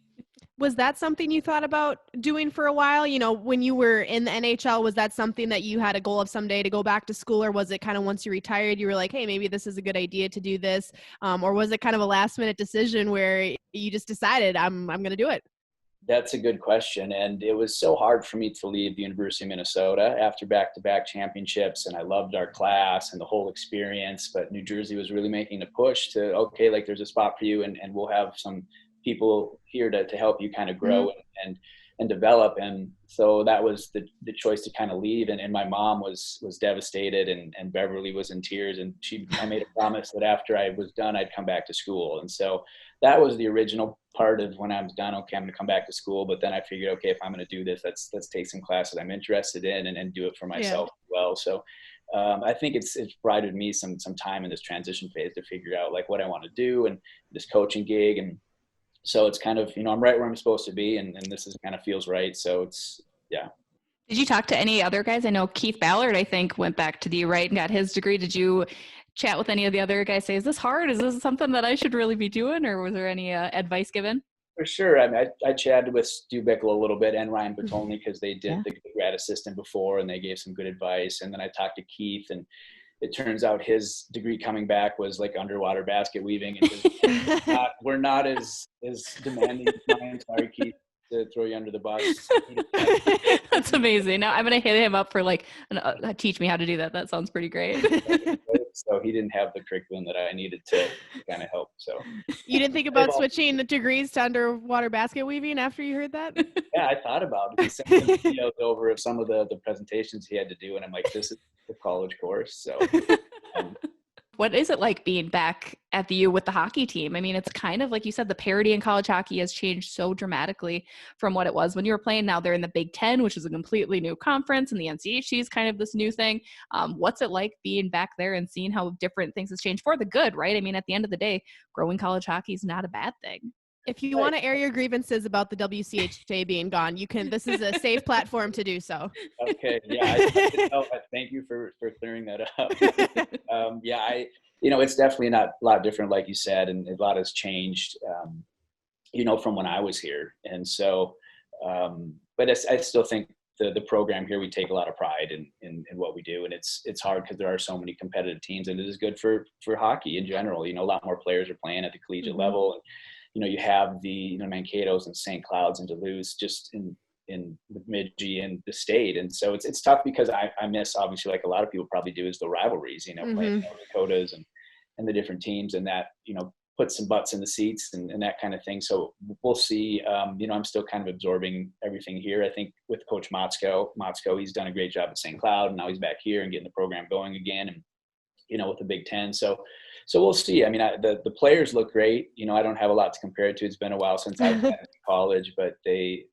Was that something you thought about doing for a while? When you were in the NHL, was that something that you had a goal of someday to go back to school, or was it kind of once you retired, you were like, hey, maybe this is a good idea to do this? Or was it kind of a last minute decision where you just decided I'm going to do it? That's a good question. And it was so hard for me to leave the University of Minnesota after back-to-back championships. And I loved our class and the whole experience, but New Jersey was really making a push to, okay, like there's a spot for you, and we'll have some people here to help you kind of grow and develop. And so that was the choice to kind of leave. And my mom was devastated, and Beverly was in tears, and I made a promise that after I was done, I'd come back to school. And so that was the original part of when I was done. Okay, I'm going to come back to school. But then I figured, okay, if I'm going to do this, let's take some classes I'm interested in and do it for myself as well. So I think it's provided me some time in this transition phase to figure out like what I want to do and this coaching gig. And so it's kind of, I'm right where I'm supposed to be, and this is kind of feels right. So it's, yeah. Did you talk to any other guys? I know Keith Ballard, I think, went back to the right and got his degree. Did you chat with any of the other guys? Say, is this hard? Is this something that I should really be doing? Or was there any advice given? For sure. I mean, I chatted with Stu Bickle a little bit and Ryan Bertolini because they did the grad assistant before, and they gave some good advice. And then I talked to Keith, and it turns out his degree coming back was like underwater basket weaving. And we're not as demanding as mine. Sorry, Keith, to throw you under the bus. That's amazing. Now I'm going to hit him up for like, teach me how to do that. That sounds pretty great. So he didn't have the curriculum that I needed to kind of help. So you didn't think about switching the degrees to underwater basket weaving after you heard that? Yeah, I thought about it. He sent me videos over of some of the presentations he had to do, and I'm like, this is the college course. So What is it like being back at the U with the hockey team? I mean, it's kind of like you said, the parity in college hockey has changed so dramatically from what it was when you were playing. Now they're in the Big Ten, which is a completely new conference, and the NCHC is kind of this new thing. What's it like being back there and seeing how different things has changed for the good, right? I mean, at the end of the day, growing college hockey is not a bad thing. If you want to air your grievances about the WCHA being gone, you can. This is a safe platform to do so. Okay, yeah, thank you for clearing that up. It's definitely not a lot different, like you said, and a lot has changed, from when I was here. And so, but I still think the program here, we take a lot of pride in what we do, and it's hard because there are so many competitive teams, and it is good for hockey in general. A lot more players are playing at the collegiate level. And, you have the Mankato's and St. Cloud's and Duluth just in the Mid-G and the state. And so it's tough because I miss, obviously, like a lot of people probably do, is the rivalries, playing North Dakotas and the different teams, and that, put some butts in the seats and that kind of thing. So we'll see. I'm still kind of absorbing everything here. I think with Coach Motzko, he's done a great job at St. Cloud, and now he's back here and getting the program going again, and, with the Big Ten. So we'll see. I mean, the players look great. I don't have a lot to compare it to. It's been a while since I've been in college, but they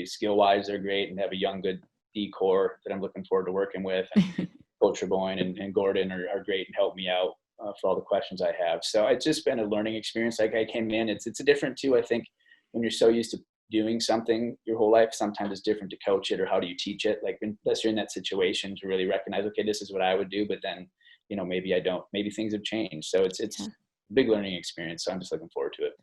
skill-wise, they're great, and have a young, good D core that I'm looking forward to working with. And Coach Raboyne and Gordon are great and help me out for all the questions I have. So it's just been a learning experience. Like I came in, it's a different too. I think when you're so used to doing something your whole life, sometimes it's different to coach it, or how do you teach it? Like unless you're in that situation to really recognize, okay, this is what I would do, but then, maybe I don't, maybe things have changed. So it's a big learning experience. So I'm just looking forward to it.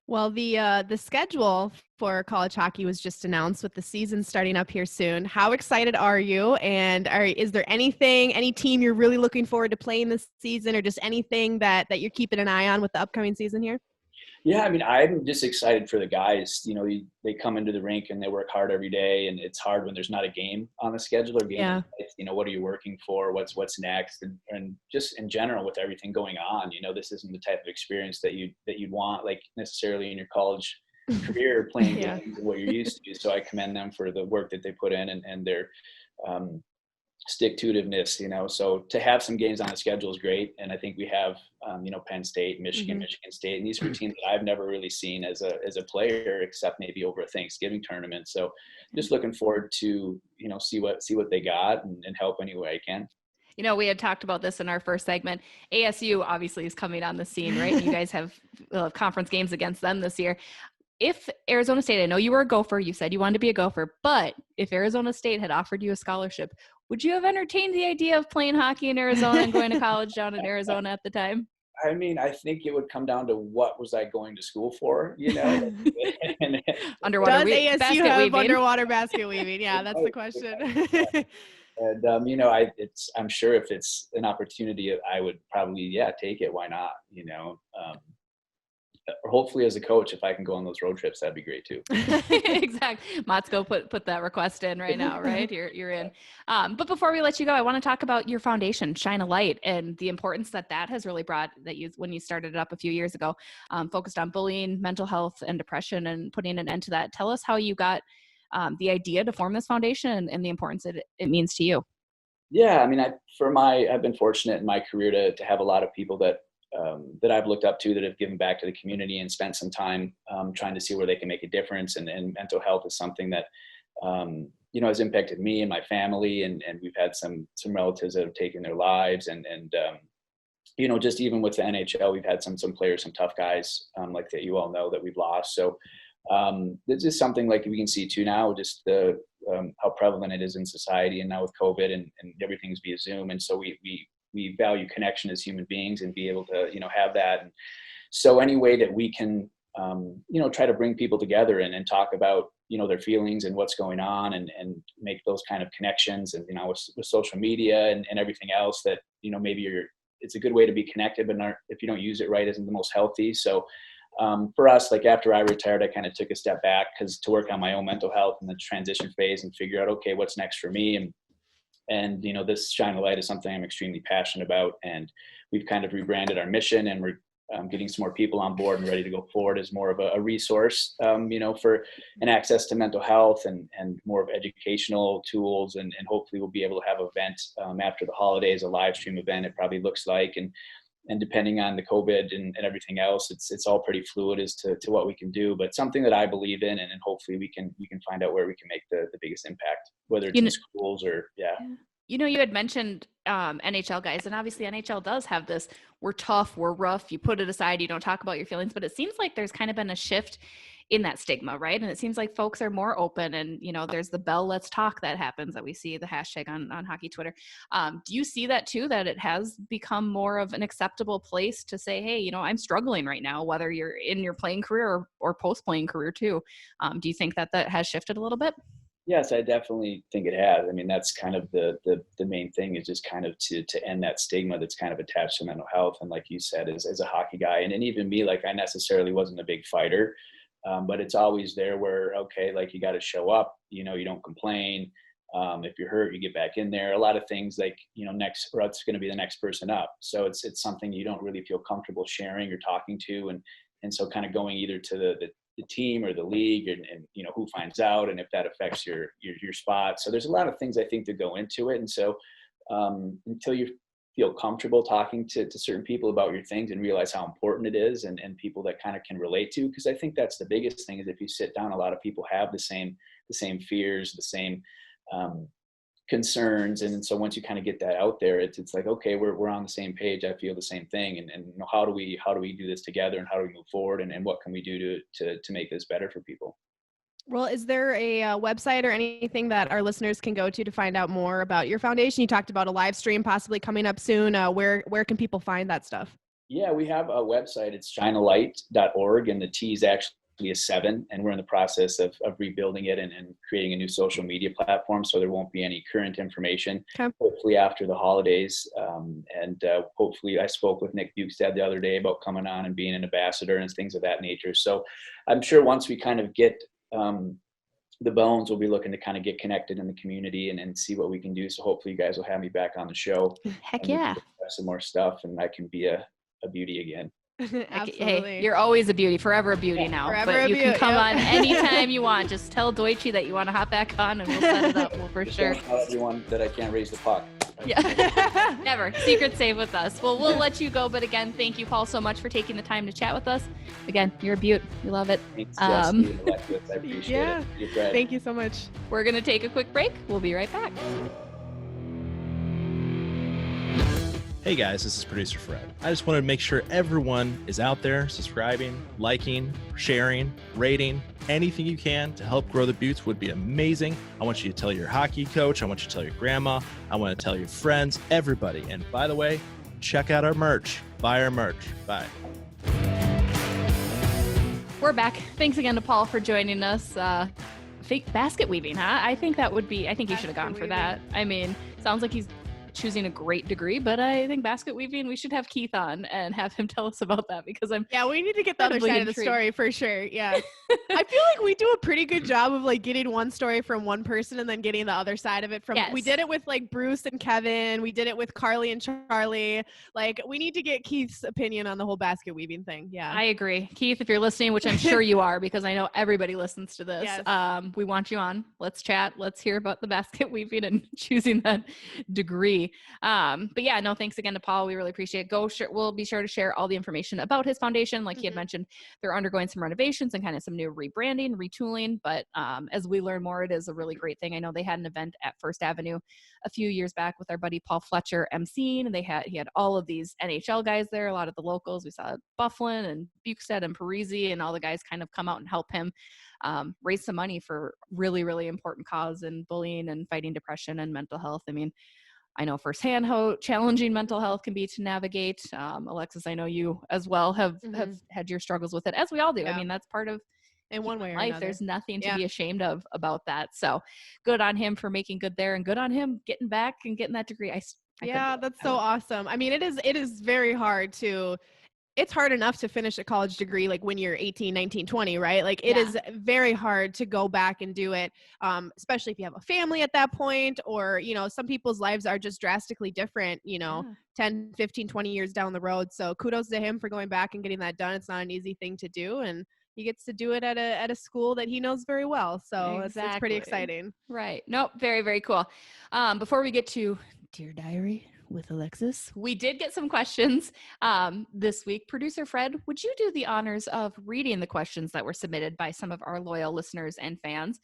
Well, the schedule for college hockey was just announced, with the season starting up here soon. How excited are you? And is there any team you're really looking forward to playing this season, or just anything that you're keeping an eye on with the upcoming season here? Yeah, I mean, I'm just excited for the guys. They come into the rink and they work hard every day, and it's hard when there's not a game on the schedule or game. Yeah. What are you working for? What's next? And just in general with everything going on, this isn't the type of experience that you'd want, like necessarily in your college career playing games and what you're used to. So I commend them for the work that they put in and their stick-to-itiveness, so to have some games on the schedule is great. And I think we have, Penn State, Michigan State, and these are teams that I've never really seen as a player, except maybe over a Thanksgiving tournament. So just looking forward to, see what they got and help any way I can. We had talked about this in our first segment. ASU obviously is coming on the scene, right? You guys have conference games against them this year. If Arizona State, I know you were a Gopher, you said you wanted to be a Gopher, but if Arizona State had offered you a scholarship, would you have entertained the idea of playing hockey in Arizona and going to college down in Arizona at the time? I mean, I think it would come down to what was I going to school for, Underwater Does ASU basket have weaving? Underwater basket weaving? Yeah, that's the question. And I'm sure if it's an opportunity, I would probably take it. Why not? Or hopefully as a coach, if I can go on those road trips, that'd be great too. Exactly. Motzko put that request in right now, right? You're in. But before we let you go, I want to talk about your foundation, Shine a Light, and the importance that has really brought, when you started it up a few years ago, focused on bullying, mental health, and depression, and putting an end to that. Tell us how you got the idea to form this foundation and the importance it means to you. Yeah, I mean, I've been fortunate in my career to have a lot of people that I've looked up to that have given back to the community and spent some time trying to see where they can make a difference. And mental health is something that, has impacted me and my family. And we've had some relatives that have taken their lives. And just even with the NHL, we've had some players, some tough guys like that you all know that we've lost. So this is something like we can see too now, just the how prevalent it is in society. And now with COVID and everything's via Zoom. And so we value connection as human beings and be able to, have that. And so any way that we can, try to bring people together and talk about, their feelings and what's going on and make those kind of connections. And, with social media and everything else that, maybe it's a good way to be connected, but if you don't use it right, isn't the most healthy. So for us, like after I retired, I kind of took a step back to work on my own mental health in the transition phase and figure out, okay, what's next for me? And this Shine a Light is something I'm extremely passionate about. And we've kind of rebranded our mission, and we're getting some more people on board and ready to go forward as more of a resource, for an access to mental health and more of educational tools. And hopefully we'll be able to have an event after the holidays, a live stream event, it probably looks like. And and depending on the COVID and everything else, it's all pretty fluid as to what we can do, but something that I believe in, and hopefully we can find out where we can make the biggest impact, whether it's in schools or You had mentioned NHL guys, and obviously NHL does have this, we're tough, we're rough, you put it aside, you don't talk about your feelings, but it seems like there's kind of been a shift in that stigma, right? And it seems like folks are more open, and there's the Bell Let's Talk that happens, that we see the hashtag on hockey Twitter. Do you see that too, that it has become more of an acceptable place to say, hey, I'm struggling right now, whether you're in your playing career or post-playing career too? Do you think that has shifted a little bit? Yes, I definitely think it has. I mean, that's kind of the main thing, is just kind of to end that stigma that's kind of attached to mental health. And like you said, as a hockey guy, and even me, like I necessarily wasn't a big fighter, but it's always there where, okay, like you got to show up, you don't complain. If you're hurt, you get back in there. A lot of things like, next, or it's going to be the next person up. So it's something you don't really feel comfortable sharing or talking to. And so kind of going either to the team or the league, and who finds out, and if that affects your spot. So there's a lot of things I think that go into it. And so until you feel comfortable talking to certain people about your things and realize how important it is, and people that kind of can relate to, because I think that's the biggest thing, is if you sit down, a lot of people have the same fears, the same concerns. And so once you kind of get that out there, it's like, okay, we're on the same page. I feel the same thing. And how do we do this together, and how do we move forward, and what can we do to make this better for people? Well, is there a website or anything that our listeners can go to find out more about your foundation? You talked about a live stream possibly coming up soon. Where can people find that stuff? Yeah, we have a website. It's shinealight.org, and the T is actually a 7, and we're in the process of rebuilding it and creating a new social media platform, so there won't be any current information. Okay. Hopefully after the holidays, and hopefully, I spoke with Nick Bukestad the other day about coming on and being an ambassador and things of that nature. So I'm sure once we kind of get the bones, we'll be looking to kind of get connected in the community and see what we can do. So hopefully you guys will have me back on the show. Heck yeah. Some more stuff, and I can be a beauty again. Absolutely. Hey, you're always a beauty, forever a beauty now. Forever but you can come on yep. anytime you want. Just tell Deutsche that you want to hop back on, and we'll set it up. Well, for sure. Tell everyone that I can't raise the puck. Yeah. Never. Secret safe with us. Well, we'll let you go. But again, thank you, Paul, so much for taking the time to chat with us. Again, you're a beaut. We love it. Thanks, Jessi and Alexis. I appreciate it. Thank you so much. We're going to take a quick break. We'll be right back. Hey guys, this is producer Fred. I just wanted to make sure everyone is out there subscribing, liking, sharing, rating, anything you can to help grow the Beauts would be amazing. I want you to tell your hockey coach. I want you to tell your grandma. I want to tell your friends, everybody. And by the way, check out our merch. Buy our merch. Bye. We're back. Thanks again to Paul for joining us. Fake basket weaving, huh? I think you should have gone for that. I mean, sounds like he's choosing a great degree, but I think basket weaving, we should have Keith on and have him tell us about that, because we need to get the other side of the story for sure. Yeah. I feel like we do a pretty good job of like getting one story from one person and then getting the other side of it from, we did it with like Bruce and Kevin. We did it with Carly and Charlie. Like, we need to get Keith's opinion on the whole basket weaving thing. Yeah. I agree. Keith, if you're listening, which I'm sure you are, because I know everybody listens to this. Yes. We want you on. Let's chat. Let's hear about the basket weaving and choosing that degree. But yeah, no, thanks again to Paul. We really appreciate it. We'll be sure to share all the information about his foundation. Like he had mentioned, they're undergoing some renovations and kind of some new rebranding, retooling. But as we learn more, it is a really great thing. I know they had an event at First Avenue a few years back with our buddy Paul Fletcher emceeing, and he had all of these NHL guys there, a lot of the locals. We saw Bufflin and Bukestad and Parisi, and all the guys kind of come out and help him raise some money for really, really important cause in bullying and fighting depression and mental health. I mean, I know firsthand how challenging mental health can be to navigate. Alexis, I know you as well have had your struggles with it, as we all do. Yeah. I mean, that's part of in one way or life. Another. There's nothing to be ashamed of about that. So good on him for making good there, and good on him getting back and getting that degree. That's so awesome. I mean, it is very hard it's hard enough to finish a college degree like when you're 18, 19, 20, right? Like it is very hard to go back and do it, especially if you have a family at that point, or, some people's lives are just drastically different, 10, 15, 20 years down the road. So kudos to him for going back and getting that done. It's not an easy thing to do, and he gets to do it at a school that he knows very well. So it's pretty exciting. Right. Nope. Very, very cool. Before we get to Dear Diary, with Alexis. We did get some questions this week. Producer Fred, would you do the honors of reading the questions that were submitted by some of our loyal listeners and fans?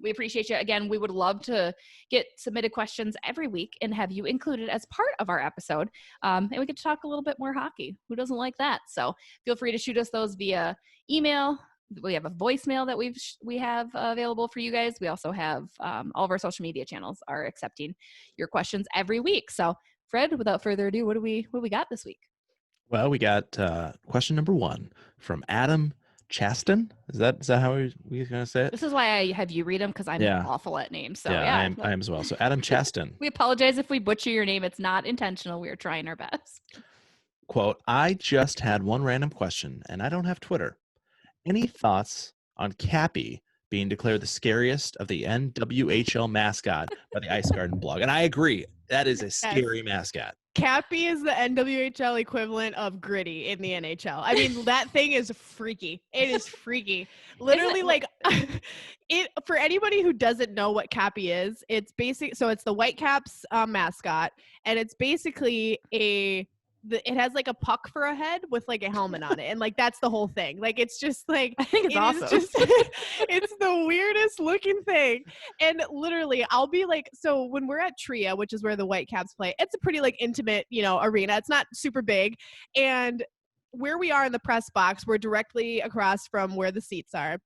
We appreciate you. Again, we would love to get submitted questions every week and have you included as part of our episode. And we get to talk a little bit more hockey. Who doesn't like that? So feel free to shoot us those via email. We have a voicemail that we have available for you guys. We also have all of our social media channels are accepting your questions every week. So Fred, without further ado, what do we got this week? Well, we got question number 1 from Adam Chaston. Is that how we're going to say it? This is why I have you read them, because I'm awful at names. So I am as well. So Adam Chaston. We apologize if we butcher your name. It's not intentional. We are trying our best. Quote, I just had one random question, and I don't have Twitter. Any thoughts on Cappy being declared the scariest of the NWHL mascot by the Ice Garden blog? And I agree. That is a scary mascot. Cappy is the NWHL equivalent of Gritty in the NHL. I mean, that thing is freaky. It is freaky. Literally, like, it. For anybody who doesn't know what Cappy is, it's basic. So it's the Whitecaps mascot, and it's basically it has like a puck for a head with like a helmet on it, and like that's the whole thing. Like it's just like I think it's awesome. It's the weirdest looking thing. And literally I'll be like, so when we're at Tria, which is where the Whitecaps play, it's a pretty like intimate, arena. It's not super big, and where we are in the press box, we're directly across from where the seats are.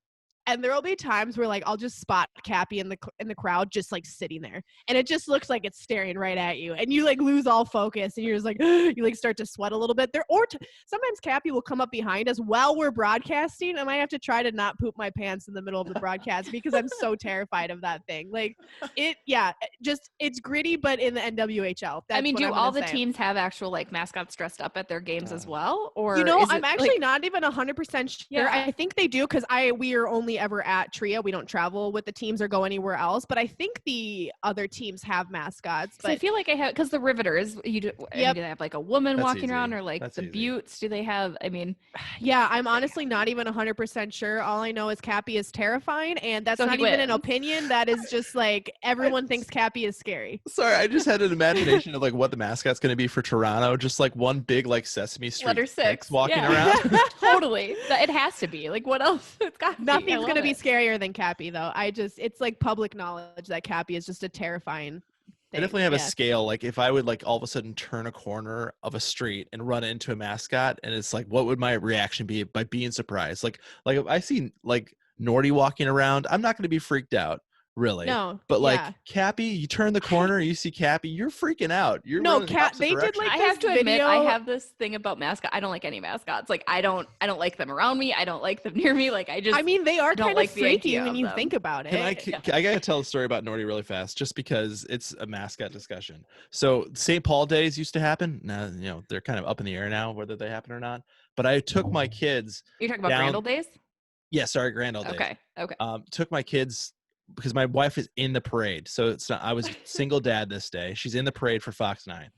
And there will be times where like I'll just spot Cappy in the crowd just like sitting there, and it just looks like it's staring right at you, and you like lose all focus, and you're just like you like start to sweat a little bit. Sometimes Cappy will come up behind us while we're broadcasting, and I have to try to not poop my pants in the middle of the broadcast because I'm so terrified of that thing. Like it's Gritty, but in the NWHL. That's do all the teams have actual like mascots dressed up at their games as well, or I'm actually not even 100% sure. Yeah. I think they do, because we are only ever at Tria. We don't travel with the teams or go anywhere else, but I think the other teams have mascots. But I feel like I have, because the Riveters, do they have like a woman walking around, or like the Buttes? Do they have? Yeah, I'm honestly not even 100% sure. All I know is Cappy is terrifying, and that's not even an opinion. That is just like everyone thinks Cappy is scary. Sorry, I just had an imagination of like what the mascot's going to be for Toronto. Just like one big like Sesame Street letter 6 walking around. Totally, it has to be. Like what else? It's got nothing's going to be scarier than Cappy, though. It's like public knowledge that Cappy is just a terrifying thing. I definitely have a scale. Like if I would like all of a sudden turn a corner of a street and run into a mascot, and it's like, what would my reaction be by being surprised? Like if I see like Nordy walking around, I'm not going to be freaked out. Really? No. But like Cappy, you turn the corner, you see Cappy, you're freaking out. They did like I have to admit, I have this thing about mascot. I don't like any mascots. Like I don't like them around me. I don't like them near me. Like they are kind of freaky when you think about it. I gotta tell a story about Nordy really fast, just because it's a mascot discussion. So St. Paul days used to happen. Now they're kind of up in the air now whether they happen or not. But I took my kids. You're talking about Grand Old Days? Yeah, sorry, Grand Old Days. Okay. Took my kids, because my wife is in the parade. So it's not, I was single dad this day. She's in the parade for Fox 9,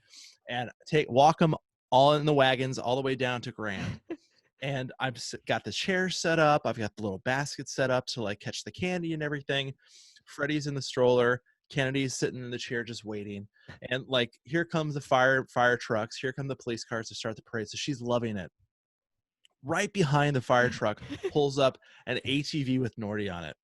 and walk them all in the wagons all the way down to Grand. And I've got the chairs set up. I've got the little basket set up to like catch the candy and everything. Freddie's in the stroller. Kennedy's sitting in the chair just waiting. And like, here comes the fire trucks. Here come the police cars to start the parade. So she's loving it. Right behind the fire truck pulls up an ATV with Nordy on it.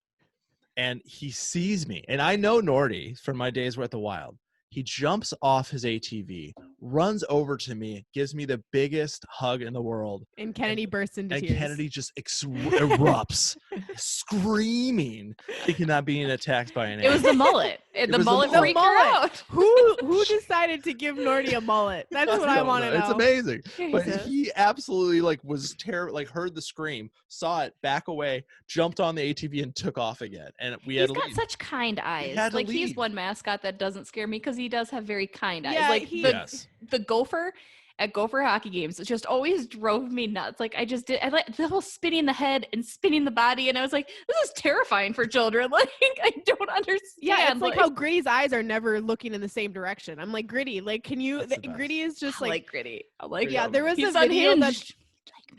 And he sees me, and I know Nordy from my days at the Wild. He jumps off his ATV, runs over to me, gives me the biggest hug in the world. And Kennedy bursts into tears. And Kennedy just erupts, screaming, thinking not being attacked by an animal. It was the mullet. The mullet freaked her out. Who decided to give Nordy a mullet? That's what I want to know. It's amazing. But he absolutely was heard the scream, saw it, back away, jumped on the ATV and took off again. And he's got such kind eyes. Like he's one mascot that doesn't scare me, because he does have very kind eyes. Yeah, like the Gopher at Gopher hockey games, it just always drove me nuts. Like I like the whole spinning the head and spinning the body, and I was like, this is terrifying for children. Like I don't understand. Yeah, it's like how Gritty's eyes are never looking in the same direction. I'm like, Gritty, like can you? Gritty is just I like Gritty. I like there was a video that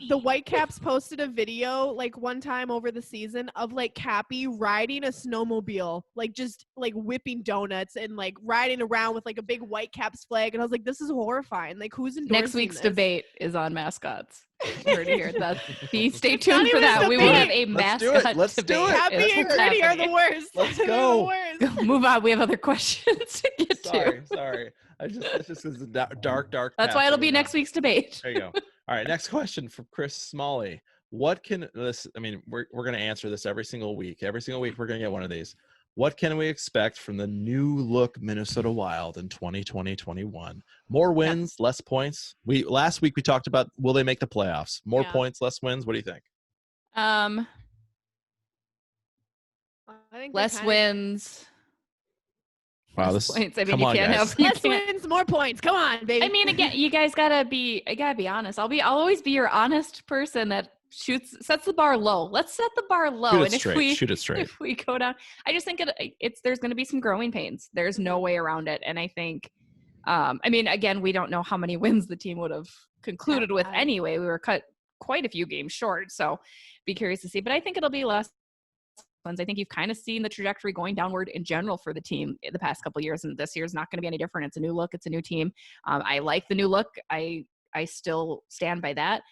the Whitecaps posted a video like one time over the season of like Cappy riding a snowmobile, like just like whipping donuts and like riding around with like a big Whitecaps flag. And I was like, this is horrifying. Like, who's endorsing Next week's this? debate is on mascots. You heard it here. Stay tuned Not for even that. a We will have debate. a Let's do mascot it. Let's do debate. it. Cappy and It's Gritty are the happening. worst. Let's They're go. the worst. Move on. We have other questions to get to. Sorry. It's just is a dark. That's why it'll be next week's debate. There you go. All right, next question from Chris Smalley. What can this? I mean, we're going to answer this every single week. Every single week, we're going to get one of these. What can we expect from the new look Minnesota Wild in 2020-21? More wins, less points. Last week we talked about will they make the playoffs? More points, less wins. What do you think? I think Less wins. Wow, less this. points. I mean, come you on, can't guys. have. You less can't. wins, more points. Come on, baby. I mean, again, you guys gotta be honest. I'll always be your honest person that sets the bar low. Let's set the bar low. Shoot it and straight. Shoot it straight. if we go down, I just think there's going to be some growing pains. There's no way around it. And I think, I mean, again, we don't know how many wins the team would have concluded with anyway. We were cut quite a few games short, so be curious to see. But I think it'll be less ones. I think you've kind of seen the trajectory going downward in general for the team in the past couple of years, and this year is not going to be any different. It's a new look. It's a new team. I like the new look. I still stand by that,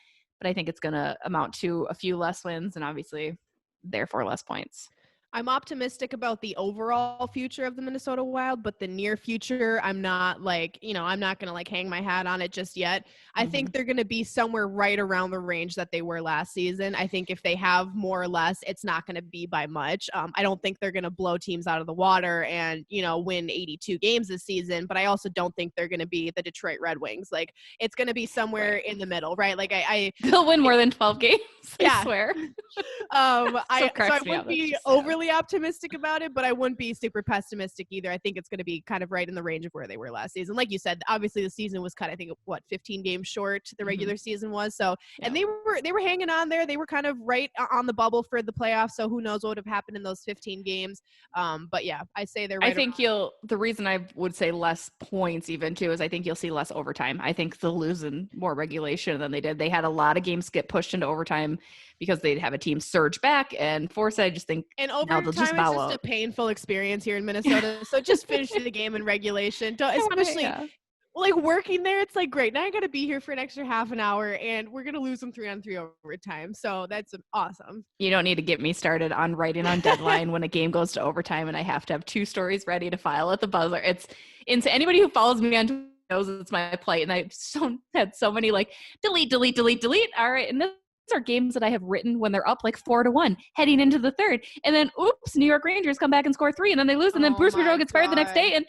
but I think it's going to amount to a few less wins and obviously therefore less points. I'm optimistic about the overall future of the Minnesota Wild, but the near future, I'm not like, I'm not going to like hang my hat on it just yet. I think they're going to be somewhere right around the range that they were last season. I think if they have more or less, it's not going to be by much. I don't think they're going to blow teams out of the water and, win 82 games this season, but I also don't think they're going to be the Detroit Red Wings. Like, it's going to be somewhere in the middle, right? Like they'll win more than 12 games. Yeah. I swear. I wouldn't be overly optimistic about it, but I wouldn't be super pessimistic either. I think it's going to be kind of right in the range of where they were last season. Like you said, obviously the season was cut, I think, 15 games short the regular season was. So, and they were hanging on there. They were kind of right on the bubble for the playoffs. So who knows what would have happened in those 15 games. But yeah, I say they're right. I think the reason I would say less points even too is I think you'll see less overtime. I think they'll lose in more regulation than they did. They had a lot of games get pushed into overtime because they'd have a team surge back and force it. I just think overtime is just a painful experience here in Minnesota. So just finish the game in regulation. Especially like working there, it's like, great, now I got to be here for an extra half an hour and we're going to lose them 3-on-3 overtime. So that's awesome. You don't need to get me started on writing on deadline when a game goes to overtime and I have to have 2 stories ready to file at the buzzer. It's into anybody who follows me on Twitter knows it's my plight. And I've had so many like delete. All right. And this are games that I have written when they're up like 4-1 heading into the third. And then, oops, New York Rangers come back and score 3 and then they lose. And then Bruce Boudreau gets fired the next day. And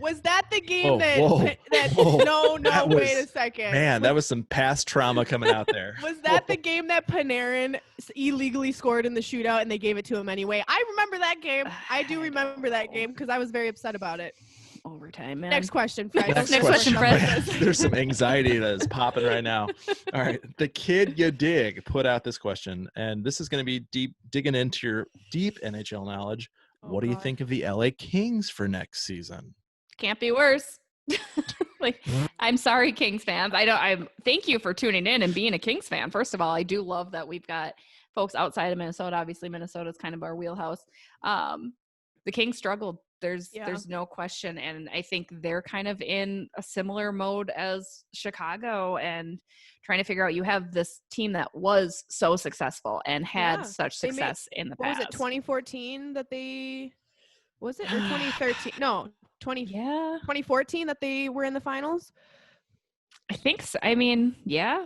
was that the game wait a second. Man, that was some past trauma coming out there. Was that the game that Panarin illegally scored in the shootout and they gave it to him anyway? I remember that game. I do remember that game because I was very upset about it. Overtime, man. Next question, Fred. Next question, Fred. There's some anxiety that is popping right now. All right. The Kid You Dig put out this question, and this is going to be digging into your deep NHL knowledge. What do you think of the LA Kings for next season? Can't be worse. I'm sorry, Kings fans. Thank you for tuning in and being a Kings fan. First of all, I do love that we've got folks outside of Minnesota. Obviously, Minnesota is kind of our wheelhouse. The Kings struggled. There's no question. And I think they're kind of in a similar mode as Chicago and trying to figure out, you have this team that was so successful and had such success in the past. Was it 2014 that was it, or 2013? No, 2014 that they were in the finals? I think so. I mean, yeah.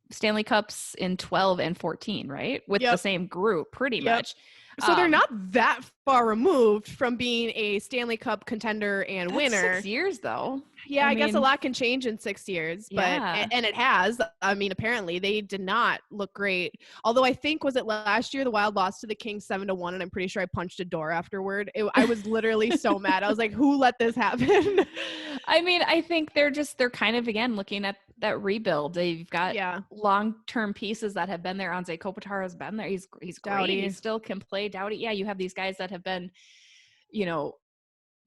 Stanley Cups in 12 and 14, right? With the same group, pretty much. So they're not that far removed from being a Stanley Cup contender and winner. 6 years, though. Yeah, I guess a lot can change in 6 years, but and it has. I mean, apparently they did not look great. Although I think, was it last year the Wild lost to the Kings 7-1, and I'm pretty sure I punched a door afterward. I was literally so mad. I was like, who let this happen? I mean, I think they're kind of, again, looking at that rebuild. They've got long-term pieces that have been there. Anze Kopitar has been there. He's great. Doughty. He still can play. Doughty. Yeah, you have these guys that have been,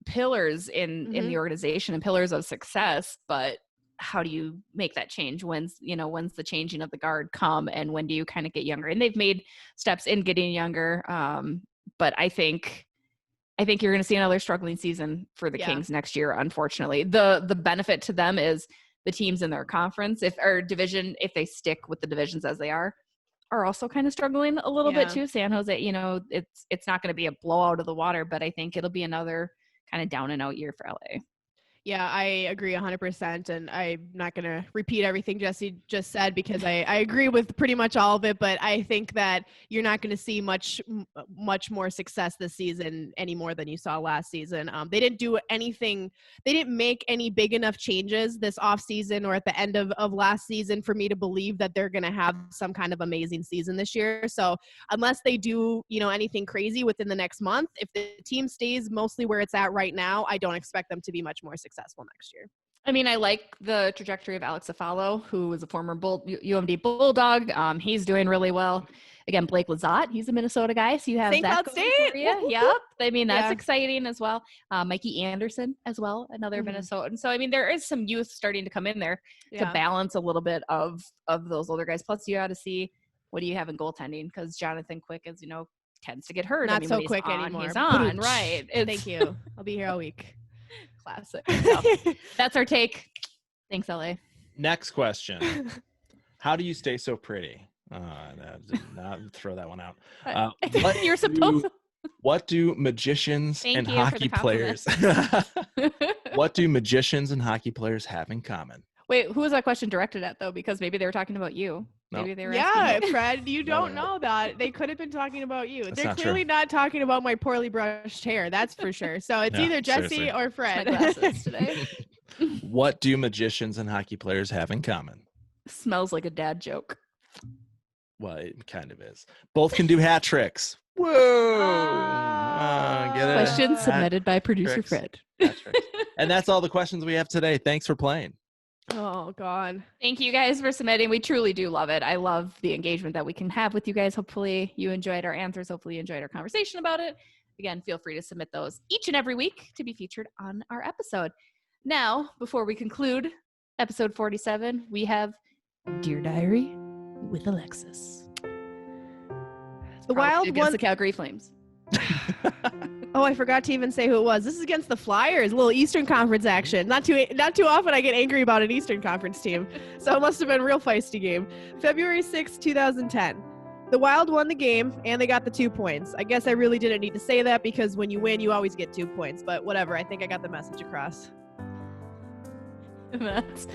pillars in the organization and pillars of success. But how do you make that change? When's the changing of the guard come, and when do you kind of get younger? And they've made steps in getting younger. But I think you're going to see another struggling season for the Kings next year. Unfortunately, the benefit to them is the teams in their conference, if they stick with the divisions as they are also kind of struggling a little bit too. San Jose, it's not going to be a blowout of the water, but I think it'll be another kind of down and out year for LA. Yeah, I agree 100%. And I'm not going to repeat everything Jessi just said because I agree with pretty much all of it. But I think that you're not going to see much more success this season any more than you saw last season. They didn't do anything. They didn't make any big enough changes this offseason or at the end of last season for me to believe that they're going to have some kind of amazing season this year. So unless they do, anything crazy within the next month, if the team stays mostly where it's at right now, I don't expect them to be much more successful next year. I mean, I like the trajectory of Alex Afalo, who was a former UMD Bulldog. He's doing really well. Again, Blake Lizotte, he's a Minnesota guy, so you have St. that Cloud going State. for you. Yep. I mean, that's exciting as well. Mikey Anderson as well, another Minnesotan. So, I mean, there is some youth starting to come in there to balance a little bit of those older guys. Plus, you got to see what do you have in goaltending, because Jonathan Quick, as you know, tends to get hurt. Not so quick anymore. He's on, right? Thank you. I'll be here all week. Classic. So, that's our take. Thanks, LA. Next question. How do you stay so pretty? Did not throw that one out. You're supposed to. What do magicians and hockey players what do magicians and hockey players have in common? Wait, who was that question directed at, though? Because maybe they were talking about you. No. Maybe they were Fred, you don't know that. They could have been talking about you. That's They're not clearly true. not talking about my poorly brushed hair. That's for sure. So it's either Jessi seriously. or Fred. My glasses today. What do magicians and hockey players have in common? Smells like a dad joke. Well, it kind of is. Both can do hat tricks. Whoa! Get it? Question submitted by producer tricks. Fred. Hat tricks. And that's all the questions we have today. Thanks for playing. Oh, God. Thank you guys for submitting. We truly do love it. I love the engagement that we can have with you guys. Hopefully you enjoyed our answers. Hopefully you enjoyed our conversation about it. Again, feel free to submit those each and every week to be featured on our episode. Now, before we conclude episode 47, we have Dear Diary with Alexis. The Wild against won the Calgary Flames. Oh, I forgot to even say who it was. This is against the Flyers, a little Eastern Conference action. Not too often I get angry about an Eastern Conference team, so it must have been a real feisty game. February 6, 2010. The Wild won the game, and they got the 2 points. I guess I really didn't need to say that because when you win, you always get 2 points, but whatever. I think I got the message across. That's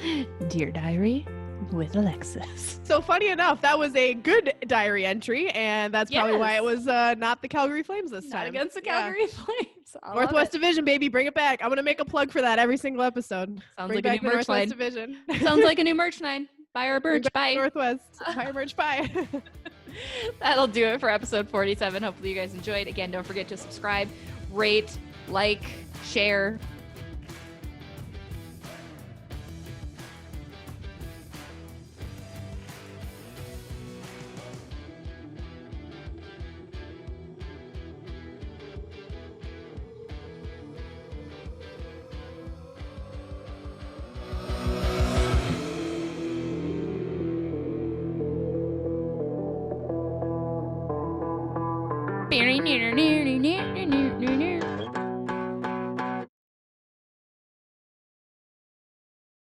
Dear Diary with Alexis. So funny enough, that was a good diary entry, and that's probably why it was not the Calgary Flames this time. Not against the Calgary Flames. Northwest Division, baby, bring it back. I'm gonna make a plug for that every single episode. Sounds bring like back a new merch line. Division. Sounds like a new merch line. Buy our merch. Bye. Northwest. Buy our merch. Bye. That'll do it for episode 47. Hopefully you guys enjoyed. Again, don't forget to subscribe, rate, like, share. Near, near, near, near, near, near, near.